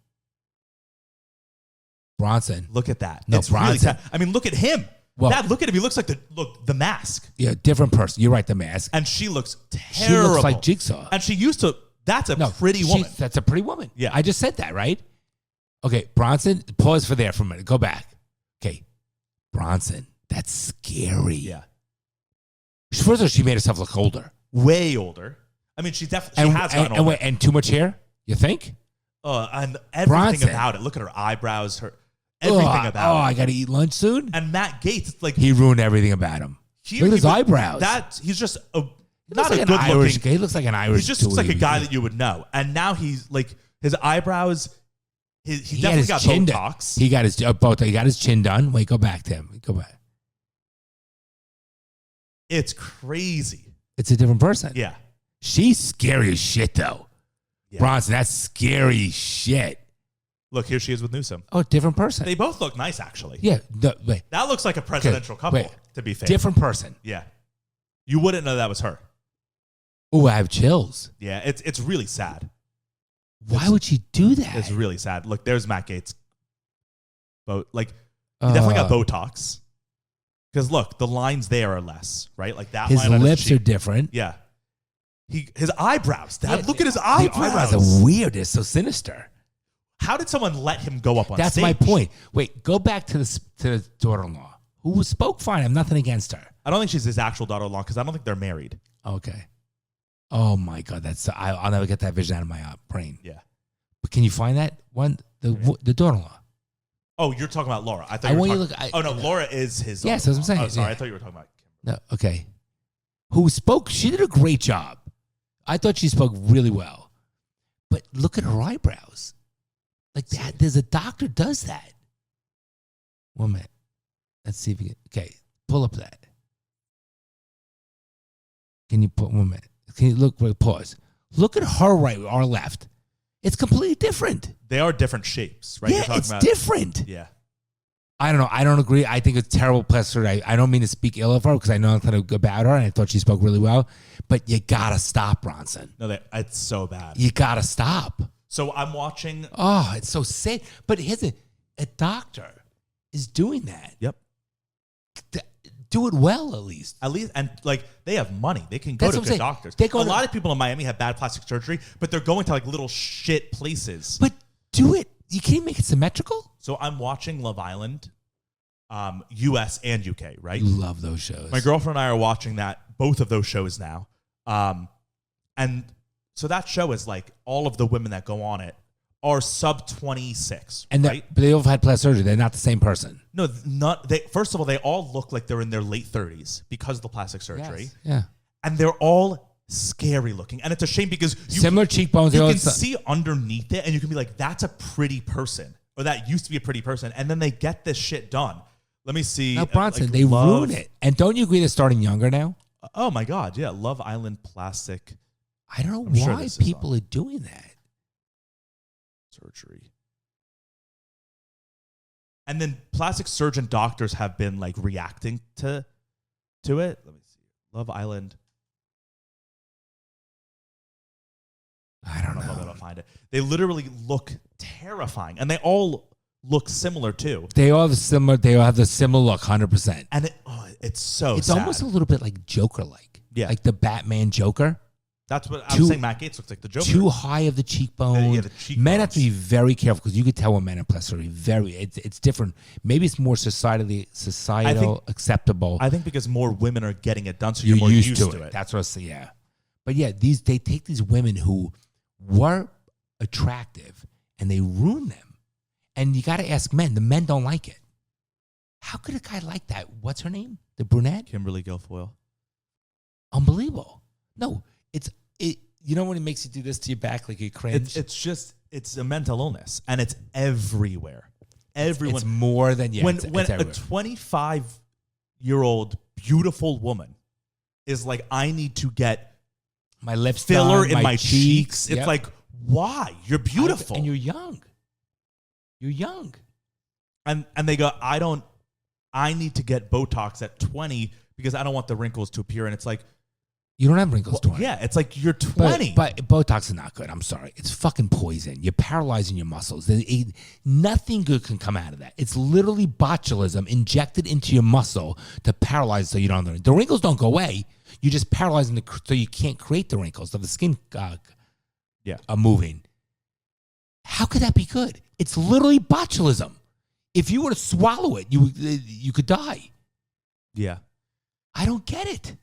Bronson. Look at that. No, It's really Bronson. I mean, look at him. Well- Dad, look at him. He looks like the mask. Yeah, different person. You're right, the mask. And she looks She terrible. looks like Jigsaw. And she used to, that's a pretty she- woman. That's a pretty woman. Yeah. I just said that, right? Okay, Bronson, pause for a minute. Go back. Okay. Bronson, that's scary. Yeah. First of all, she made herself look older. Way older. I mean, she definitely has gotten older. And too much hair, you think? And everything Bronson. about it. Look at her eyebrows, everything about Oh, it. I got to eat lunch soon? And Matt Gaetz, like He ruined everything about him. here, Look at his he was- eyebrows. He's just He not looks a like an good Irish looking. guy. He looks like an Irish. He just looks like a dude. guy that you would know. And now he's like his eyebrows. He had definitely his got chin Botox. He got his both. He got his chin done. Wait, go back to him. Go back. It's crazy. It's a different person. Yeah. She's scary as shit, though. Yeah. Bronson, that's scary as shit. Look, here she is with Newsom. Oh, different person. They both look nice, actually. Yeah. No, wait. That looks like a presidential couple, wait. to be fair. Different person. Yeah. You wouldn't know that was her. Oh, I have chills. Yeah, it's really sad. Why would she do that? It's really sad. Look, there's Matt Gaetz. He definitely got Botox. Because look, the lines there are less, right? Like that His line on lips his are cheek. different. Yeah. His eyebrows, Dad. Yeah, look at his The eyebrows. eyebrows are weird. They're so sinister. How did someone let him go up on That's stage? my point. Wait, go back to the daughter-in-law who spoke fine. I'm nothing against her. I don't think she's his actual daughter-in-law because I don't think they're married. Okay. Oh my God, that's I'll never get that vision out of my brain. Yeah. But can you find that one? The daughter-in-law. Oh, you're talking about Laura. I thought I you were want you talking. to look. Oh no, Laura is his. Yes, that's what I'm saying. Oh, sorry, Yeah. I thought you were talking about. No, okay. Who spoke? She did a great job. I thought she spoke really well. But look at her eyebrows. Like that. There's a doctor does that. 1 minute. Let's see if we can. Okay, pull up that. Can you put 1 minute? Can you look? Wait, pause. Look at her right, our left. It's completely different. They are different shapes, right? Yeah, You're talking it's about, different. Yeah. I don't know. I don't agree. I think it's terrible plastic. I don't mean to speak ill of her because I know nothing about her and I thought she spoke really well. But you gotta stop, Bronson. No, it's so bad. You gotta stop. So I'm watching. Oh, it's so sad. But here's a doctor is doing that. Yep. Do it well, at least. And like they have money. They can go That's to what I'm good saying. doctors. They go A to- lot of people in Miami have bad plastic surgery, but they're going to like little shit places. But do it. You can't make it symmetrical. So I'm watching Love Island, US and UK, right? You love those shows. My girlfriend and I are watching both of those shows now. And so that show is like all of the women that go on it are sub 26, and right? but they all have had plastic surgery. They're not the same person. No, not they. First of all, they all look like they're in their late 30s because of the plastic surgery. Yes. Yeah. And they're all scary looking. And it's a shame because Similar cheekbones. You they all can have- see underneath it and you can be like, that's a pretty person. Or that used to be a pretty person. And then they get this shit done. Let me see. Now, Bronson, like, they Love- ruin it. And don't you agree they're starting younger now? Oh my God. Yeah. Love Island plastic I don't know I'm sure why this is people are doing that. surgery. And then plastic surgeon doctors have been like reacting to it. Let me see. Love Island. I don't I don't know if know. I'll find it. They literally look terrifying, and they all look similar too. They all have similar. They all have the similar look, 100%. And it's so It's sad. almost a little bit like Joker-like. Yeah. Like the Batman Joker. That's what I too- was saying. Matt Gaetz looks like the Joker. Too high of the cheekbone. Yeah, the cheekbones. Men have to be very careful because you could tell when men are plastic surgery. It's different. Maybe it's more societal acceptable. I think because more women are getting it done, so You're you're more used to it. That's what I say. Yeah, but yeah, they take these women who were attractive and they ruin them. And you got to ask men. The men don't like it. How could a guy like that? What's her name? The brunette? Kimberly Guilfoyle. Unbelievable. No, it. You know when it makes you do this to your back, like you cringe. It's a mental illness, and it's everywhere. Everyone. It's more than when it's a everywhere. 25-year-old beautiful woman is like, I need to get My lips filler done, in my cheeks. It's Yep. like, why? You're beautiful, and you're young. You're young. and they go, I need to get Botox at 20 because I don't want the wrinkles to appear. And it's like, You don't have wrinkles. well, 20. yeah, it's like you're 20. But Botox is not good. I'm sorry. It's fucking poison. You're paralyzing your muscles. Nothing good can come out of that. It's literally botulism injected into your muscle to paralyze so you don't learn. The wrinkles don't go away. You're just paralyzing so you can't create the wrinkles. So the skin are moving. How could that be good? It's literally botulism. If you were to swallow it, you could die. Yeah. I don't get it.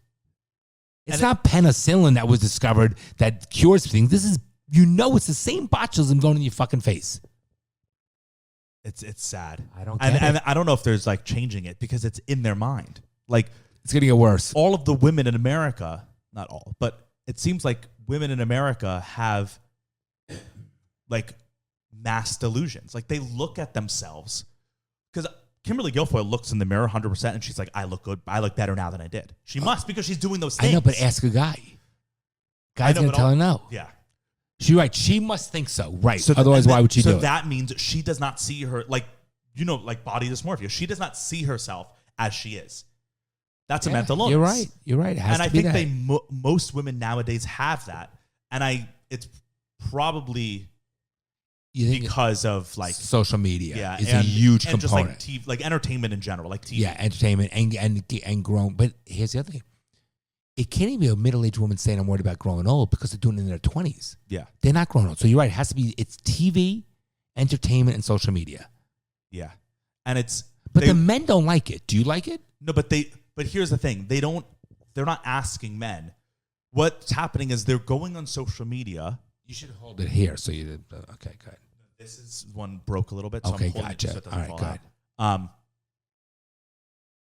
It's And not penicillin that was discovered that cures things. This is, it's the same botulism going in your fucking face. It's sad. I don't and, get and it. I don't know if there's like changing it because it's in their mind. Like It's going to get worse. all of the women in America, not all, but it seems like women in America have like mass delusions. Like they look at themselves because Kimberly Guilfoyle looks in the mirror 100% and she's like, I look good. I look better now than I did. She must because she's doing those things. I know, but ask a guy. Guy's know, going to but tell her no. Yeah. She's right. She must think so. Right. So Otherwise, why would she do So it? that means she does not see her, like body dysmorphia. She does not see herself as she is. That's a Yeah, mental illness. You're right. You're right. It has And to I be think that. most women nowadays have that. And it's probably You think because of like social media yeah, is a huge and component. just like TV, like entertainment in general, like TV. Yeah, entertainment and grown. But here's the other thing. It can't even be a middle-aged woman saying I'm worried about growing old because they're doing it in their 20s. Yeah. They're not growing old. So you're right. It has to be, it's TV, entertainment, and social media. Yeah. And it's But the men don't like it. Do you like it? no, but here's the thing. They're not asking men. What's happening is they're going on social media. You should hold it here. So you did. Okay, good. This is one broke a little bit. So Okay, I'm holding gotcha. it so it doesn't All right, fall good. out.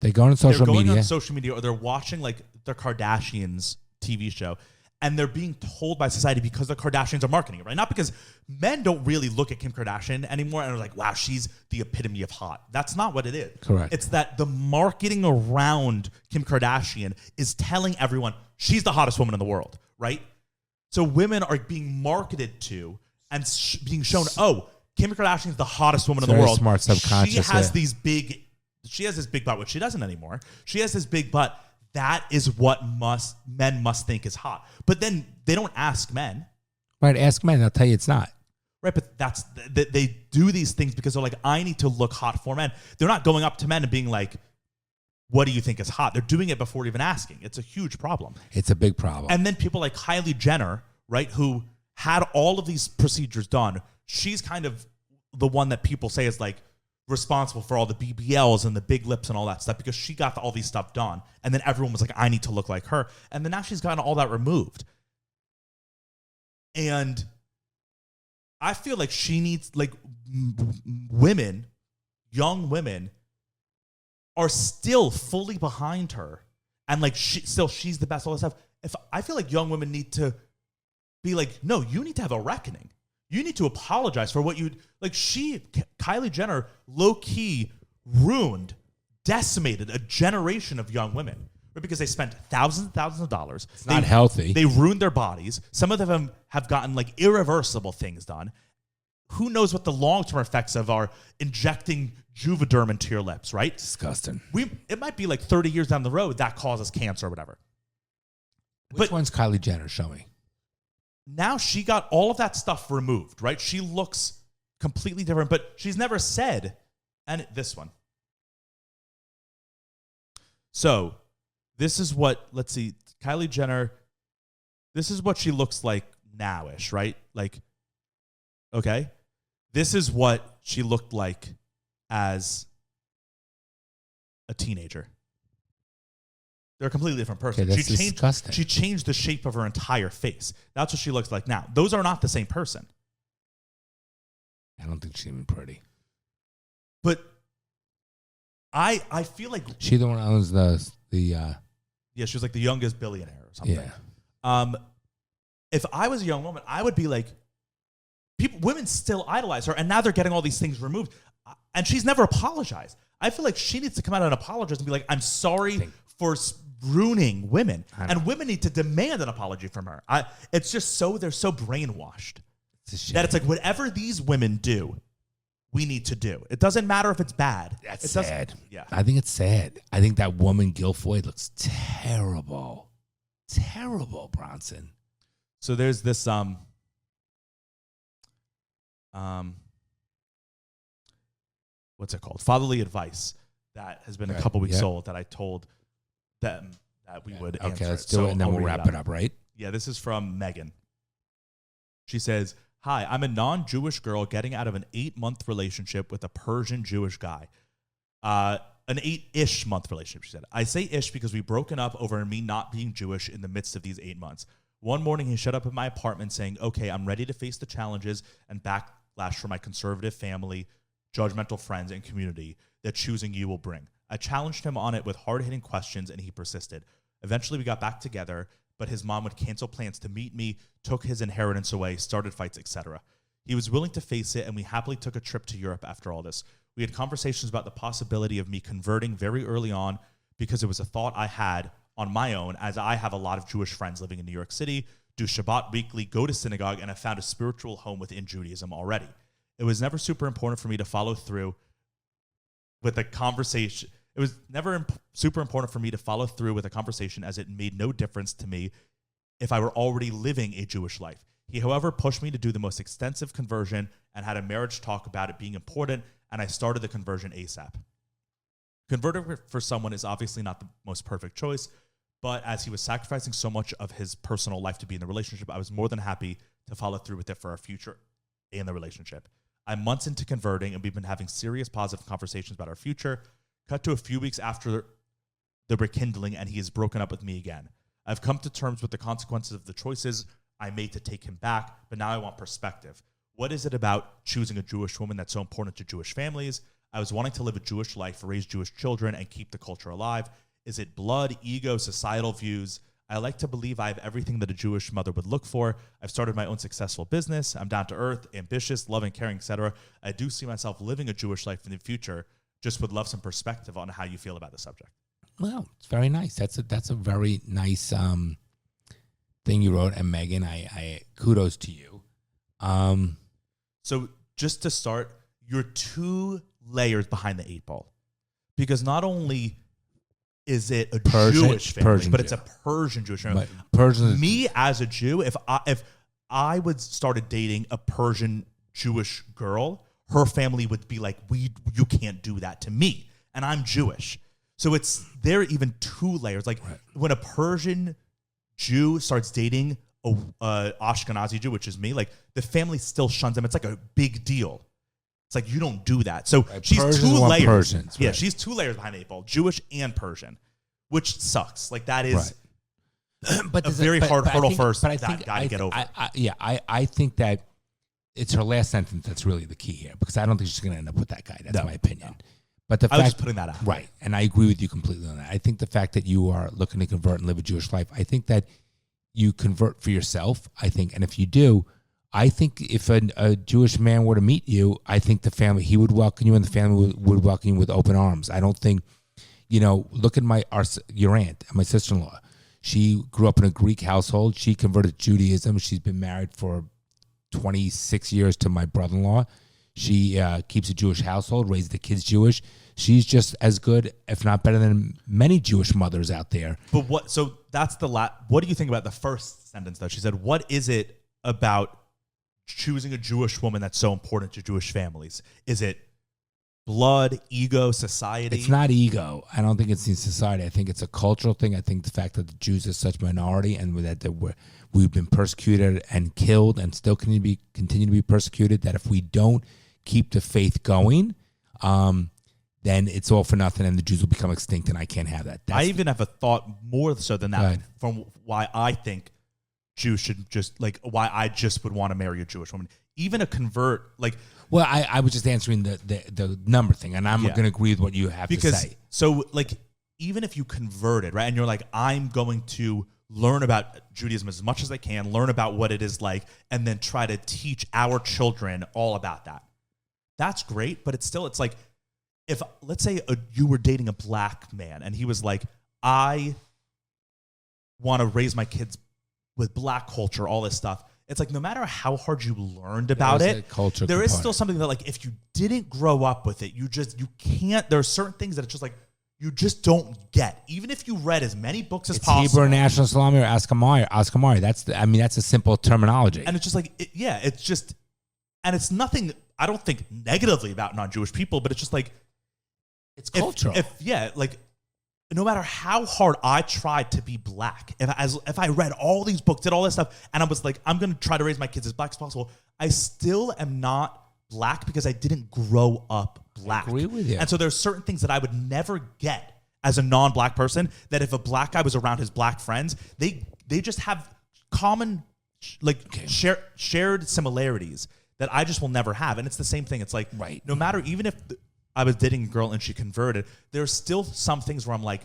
They go on social they're going media. on social media or they're watching like the Kardashians TV show and they're being told by society because the Kardashians are marketing it, right? Not because men don't really look at Kim Kardashian anymore and are like, wow, she's the epitome of hot. That's not what it is. Correct. It's that the marketing around Kim Kardashian is telling everyone she's the hottest woman in the world, right? So women are being marketed to and being shown, oh, Kim Kardashian is the hottest woman in the Very world. smart subconscious, She has yeah. she has this big butt, which she doesn't anymore. She has this big butt. That is what men must think is hot. But then they don't ask men. Right, ask men. They'll tell you it's not. right? But they do these things because they're like, I need to look hot for men. They're not going up to men and being like, what do you think is hot? They're doing it before even asking. It's a huge problem. It's a big problem. And then people like Kylie Jenner, right, who had all of these procedures done. She's kind of the one that people say is like responsible for all the BBLs and the big lips and all that stuff because she got all these stuff done. And then everyone was like, I need to look like her. And then now she's gotten all that removed. And I feel like she needs, like, women, young women, are still fully behind her. And like, she's the best, all this stuff. I feel like young women need to be like, no, you need to have a reckoning. You need to apologize for what you, like, Kylie Jenner, low-key ruined, decimated a generation of young women, right? Because they spent thousands and thousands of dollars. It's not healthy. They ruined their bodies. Some of them have gotten like irreversible things done. Who knows what the long-term effects of our injecting Juvederm into your lips, right? Disgusting. It might be like 30 years down the road that causes cancer or whatever. Which one's Kylie Jenner? Show me. Now she got all of that stuff removed, right? She looks completely different, but she's never said, and this one. So this is what, let's see, Kylie Jenner, this is what she looks like now-ish, right? Like, okay. This is what she looked like as a teenager. They're a completely different person. Okay, that's disgusting. She changed the shape of her entire face. That's what she looks like now. Those are not the same person. I don't think she's even pretty. But I feel like she the one that owns the yeah, she was like the youngest billionaire or something. Yeah. If I was a young woman, I would be like, women still idolize her, and now they're getting all these things removed, and she's never apologized. I feel like she needs to come out and apologize and be like, I'm sorry for ruining women, and women need to demand an apology from her. It's just they're so brainwashed that it's like whatever these women do, we need to do. It doesn't matter if it's bad. That's sad. Yeah, I think it's sad. I think that woman Guilfoyle looks terrible, terrible, Bronson. So there's this what's it called? Fatherly advice that has been a couple weeks old that I told them that we would answer. Okay, let's do it, and then we'll wrap it up, right? Yeah, this is from Megan. She says, hi, I'm a non-Jewish girl getting out of an 8-month relationship with a Persian Jewish guy. An 8-ish month relationship, she said. I say ish because we've broken up over me not being Jewish in the midst of these 8 months. One morning, he showed up at my apartment saying, okay, I'm ready to face the challenges and backlash from my conservative family, judgmental friends, and community that choosing you will bring. I challenged him on it with hard-hitting questions, and he persisted. Eventually, we got back together, but his mom would cancel plans to meet me, took his inheritance away, started fights, etc. He was willing to face it, and we happily took a trip to Europe after all this. We had conversations about the possibility of me converting very early on because it was a thought I had on my own, as I have a lot of Jewish friends living in New York City, do Shabbat weekly, go to synagogue, and have found a spiritual home within Judaism already. It was never super important for me to follow through with a conversation. It was never super important for me to follow through with a conversation, as it made no difference to me if I were already living a Jewish life. He, however, pushed me to do the most extensive conversion and had a marriage talk about it being important, and I started the conversion ASAP. Converting for someone is obviously not the most perfect choice, but as he was sacrificing so much of his personal life to be in the relationship, I was more than happy to follow through with it for our future in the relationship. I'm months into converting, and we've been having serious positive conversations about our future. Cut to a few weeks after the rekindling, and he has broken up with me again. I've come to terms with the consequences of the choices I made to take him back, but now I want perspective. What is it about choosing a Jewish woman that's so important to Jewish families? I was wanting to live a Jewish life, raise Jewish children, and keep the culture alive. Is it blood, ego, societal views? I like to believe I have everything that a Jewish mother would look for. I've started my own successful business. I'm down to earth, ambitious, loving, caring, etc. I do see myself living a Jewish life in the future. Just would love some perspective on how you feel about the subject. Well, it's very nice. That's a very nice thing you wrote. And Megan, I kudos to you. So just to start, you're 2 layers behind the 8 ball, because not only is it a Jewish family, but it's a Persian Jewish family. Persian. Me as a Jew, if I would started dating a Persian Jewish girl, her family would be like, you can't do that to me, and I'm Jewish. So there are even two layers. Like when a Persian Jew starts dating a Ashkenazi Jew, which is me, like the family still shuns them. It's like a big deal. It's like you don't do that. So she's Persians two want layers. Persians, Yeah, right. she's 2 layers behind the 8 ball, Jewish and Persian, which sucks. Like that is but a very hard hurdle for that guy to get over. I think that it's her last sentence that's really the key here, because I don't think she's going to end up with that guy. That's my opinion. No. But the I fact, was just putting that out. Right. And I agree with you completely on that. I think the fact that you are looking to convert and live a Jewish life, I think that you convert for yourself, I think. And if you do, I think if a Jewish man were to meet you, I think he would welcome you, and the family would welcome you with open arms. I don't think, look at your aunt, my sister-in-law. She grew up in a Greek household. She converted to Judaism. She's been married for 26 years to my brother-in-law. She keeps a Jewish household, raised the kids Jewish. She's just as good, if not better, than many Jewish mothers out there. But so that's what do you think about the first sentence, though? She said, what is it about choosing a Jewish woman that's so important to Jewish families? Is it blood, ego, society? It's not ego. I don't think it's in society. I think it's a cultural thing. I think the fact that the Jews are such a minority, and that we've been persecuted and killed and still continue to be persecuted, that if we don't keep the faith going, then it's all for nothing and the Jews will become extinct, and I can't have that. I even have a thought more so than that from why I think Jews should why I just would want to marry a Jewish woman. Even a convert, Well, I was just answering the number thing, and I'm going to agree with what you have to say. So, even if you converted, right, and you're like, I'm going to learn about Judaism as much as I can, learn about what it is like, and then try to teach our children all about that. That's great, but it's like, if, let's say you were dating a black man, and he was like, I want to raise my kids with black culture, all this stuff. It's like, no matter how hard you learned about it, there is still something that, if you didn't grow up with it, you can't. There are certain things that it's just like, you just don't get. Even if you read as many books as possible. Hebrew National Islami or Askamari. That's a simple terminology. And it's just like, it's just, and it's nothing, I don't think negatively about non-Jewish people, but it's just like, it's cultural. No matter how hard I tried to be black, if I read all these books, did all this stuff, and I was like, I'm going to try to raise my kids as black as possible, I still am not black because I didn't grow up black. I agree with you. And so there's certain things that I would never get as a non-black person, that if a black guy was around his black friends, they just have common, shared similarities that I just will never have. And it's the same thing. It's like, no matter, even if I was dating a girl and she converted, there's still some things where I'm like,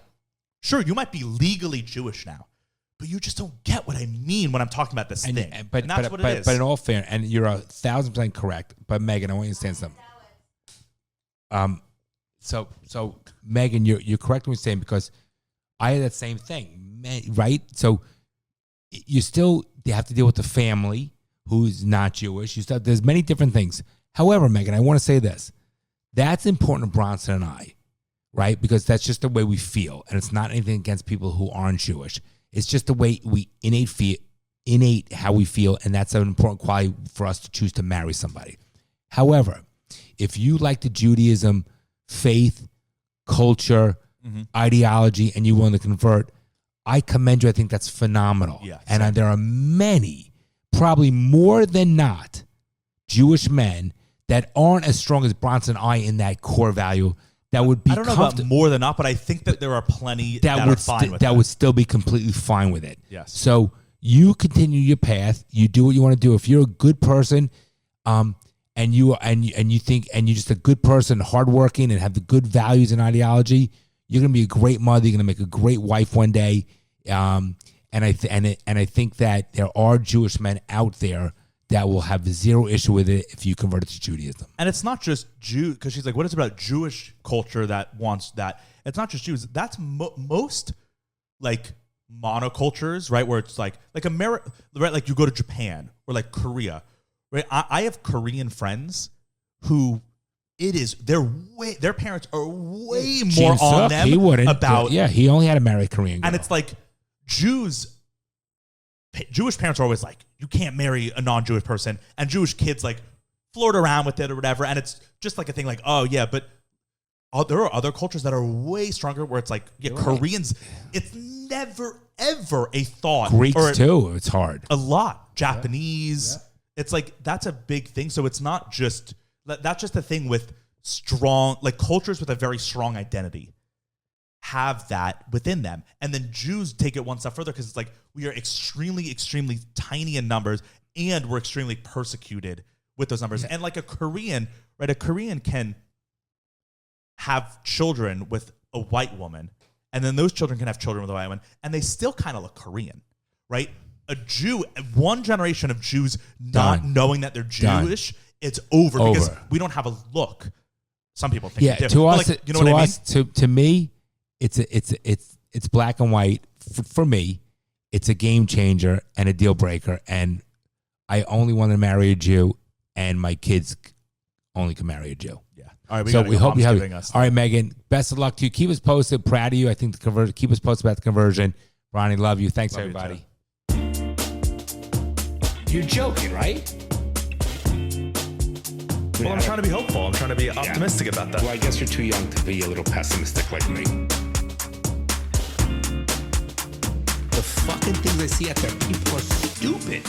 sure, you might be legally Jewish now, but you just don't get what I mean when I'm talking about this thing. But that's what it is. But in all fairness, and you're 1,000% correct. But Megan, I want you to understand something. So Megan, you're correct when you're saying, because I had that same thing, right? So you have to deal with the family who's not Jewish. There's many different things. However, Megan, I want to say this. That's important to Bronson and I, right? Because that's just the way we feel. And it's not anything against people who aren't Jewish. It's just the way we innate how we feel. And that's an important quality for us to choose to marry somebody. However, if you like the Judaism, faith, culture, ideology, and you want to convert, I commend you. I think that's phenomenal. Yeah, and there are many, probably more than not, Jewish men that aren't as strong as Bronson and I in that core value that would be. I don't know about more than not, but I think that there are plenty that are fine with that. That would still be completely fine with it. Yes. So you continue your path. You do what you want to do. If you're a good person, and you're just a good person, hardworking, and have the good values and ideology, you're gonna be a great mother. You're gonna make a great wife one day. And I think that there are Jewish men out there that will have zero issue with it if you convert it to Judaism. And it's not just Jew, because she's like, what is it about Jewish culture that wants that? It's not just Jews. That's most monocultures, right? Where it's like America, right? Like you go to Japan or like Korea, right? I have Korean friends who their parents are way more on them. He wouldn't. About. Yeah, he only had to marry a Korean girl. And it's like Jewish parents are always like, you can't marry a non-Jewish person. And Jewish kids, like, flirt around with it or whatever. And it's just like a thing like, oh yeah, but there are other cultures that are way stronger where it's like, yeah, Koreans, it's never, ever a thought. Greeks too, it's hard. A lot. Japanese. Yeah. It's like, that's a big thing. So it's not just, that's just the thing with strong, like cultures with a very strong identity have that within them. And then Jews take it one step further because it's like, we are extremely, extremely tiny in numbers and we're extremely persecuted with those numbers. Yeah. And like a Korean, right? A Korean can have children with a white woman, and then those children can have children with a white woman, and they still kind of look Korean, right? A Jew, one generation of Jews not knowing that they're Jewish, it's over because we don't have a look. Some people think different. To us, like, you know what I mean? To me, it's black and white. For me, it's a game changer and a deal breaker, and I only want to marry a Jew, and my kids only can marry a Jew. Yeah. All right. So we hope you have it. All right, Megan. Best of luck to you. Keep us posted. Proud of you. I think the conversion. Keep us posted about the conversion. Ronnie, love you. Thanks, everybody. You're joking, right? Well, I'm trying to be hopeful. I'm trying to be optimistic about that. Well, I guess you're too young to be a little pessimistic like me. The fucking things I see out there, people are stupid.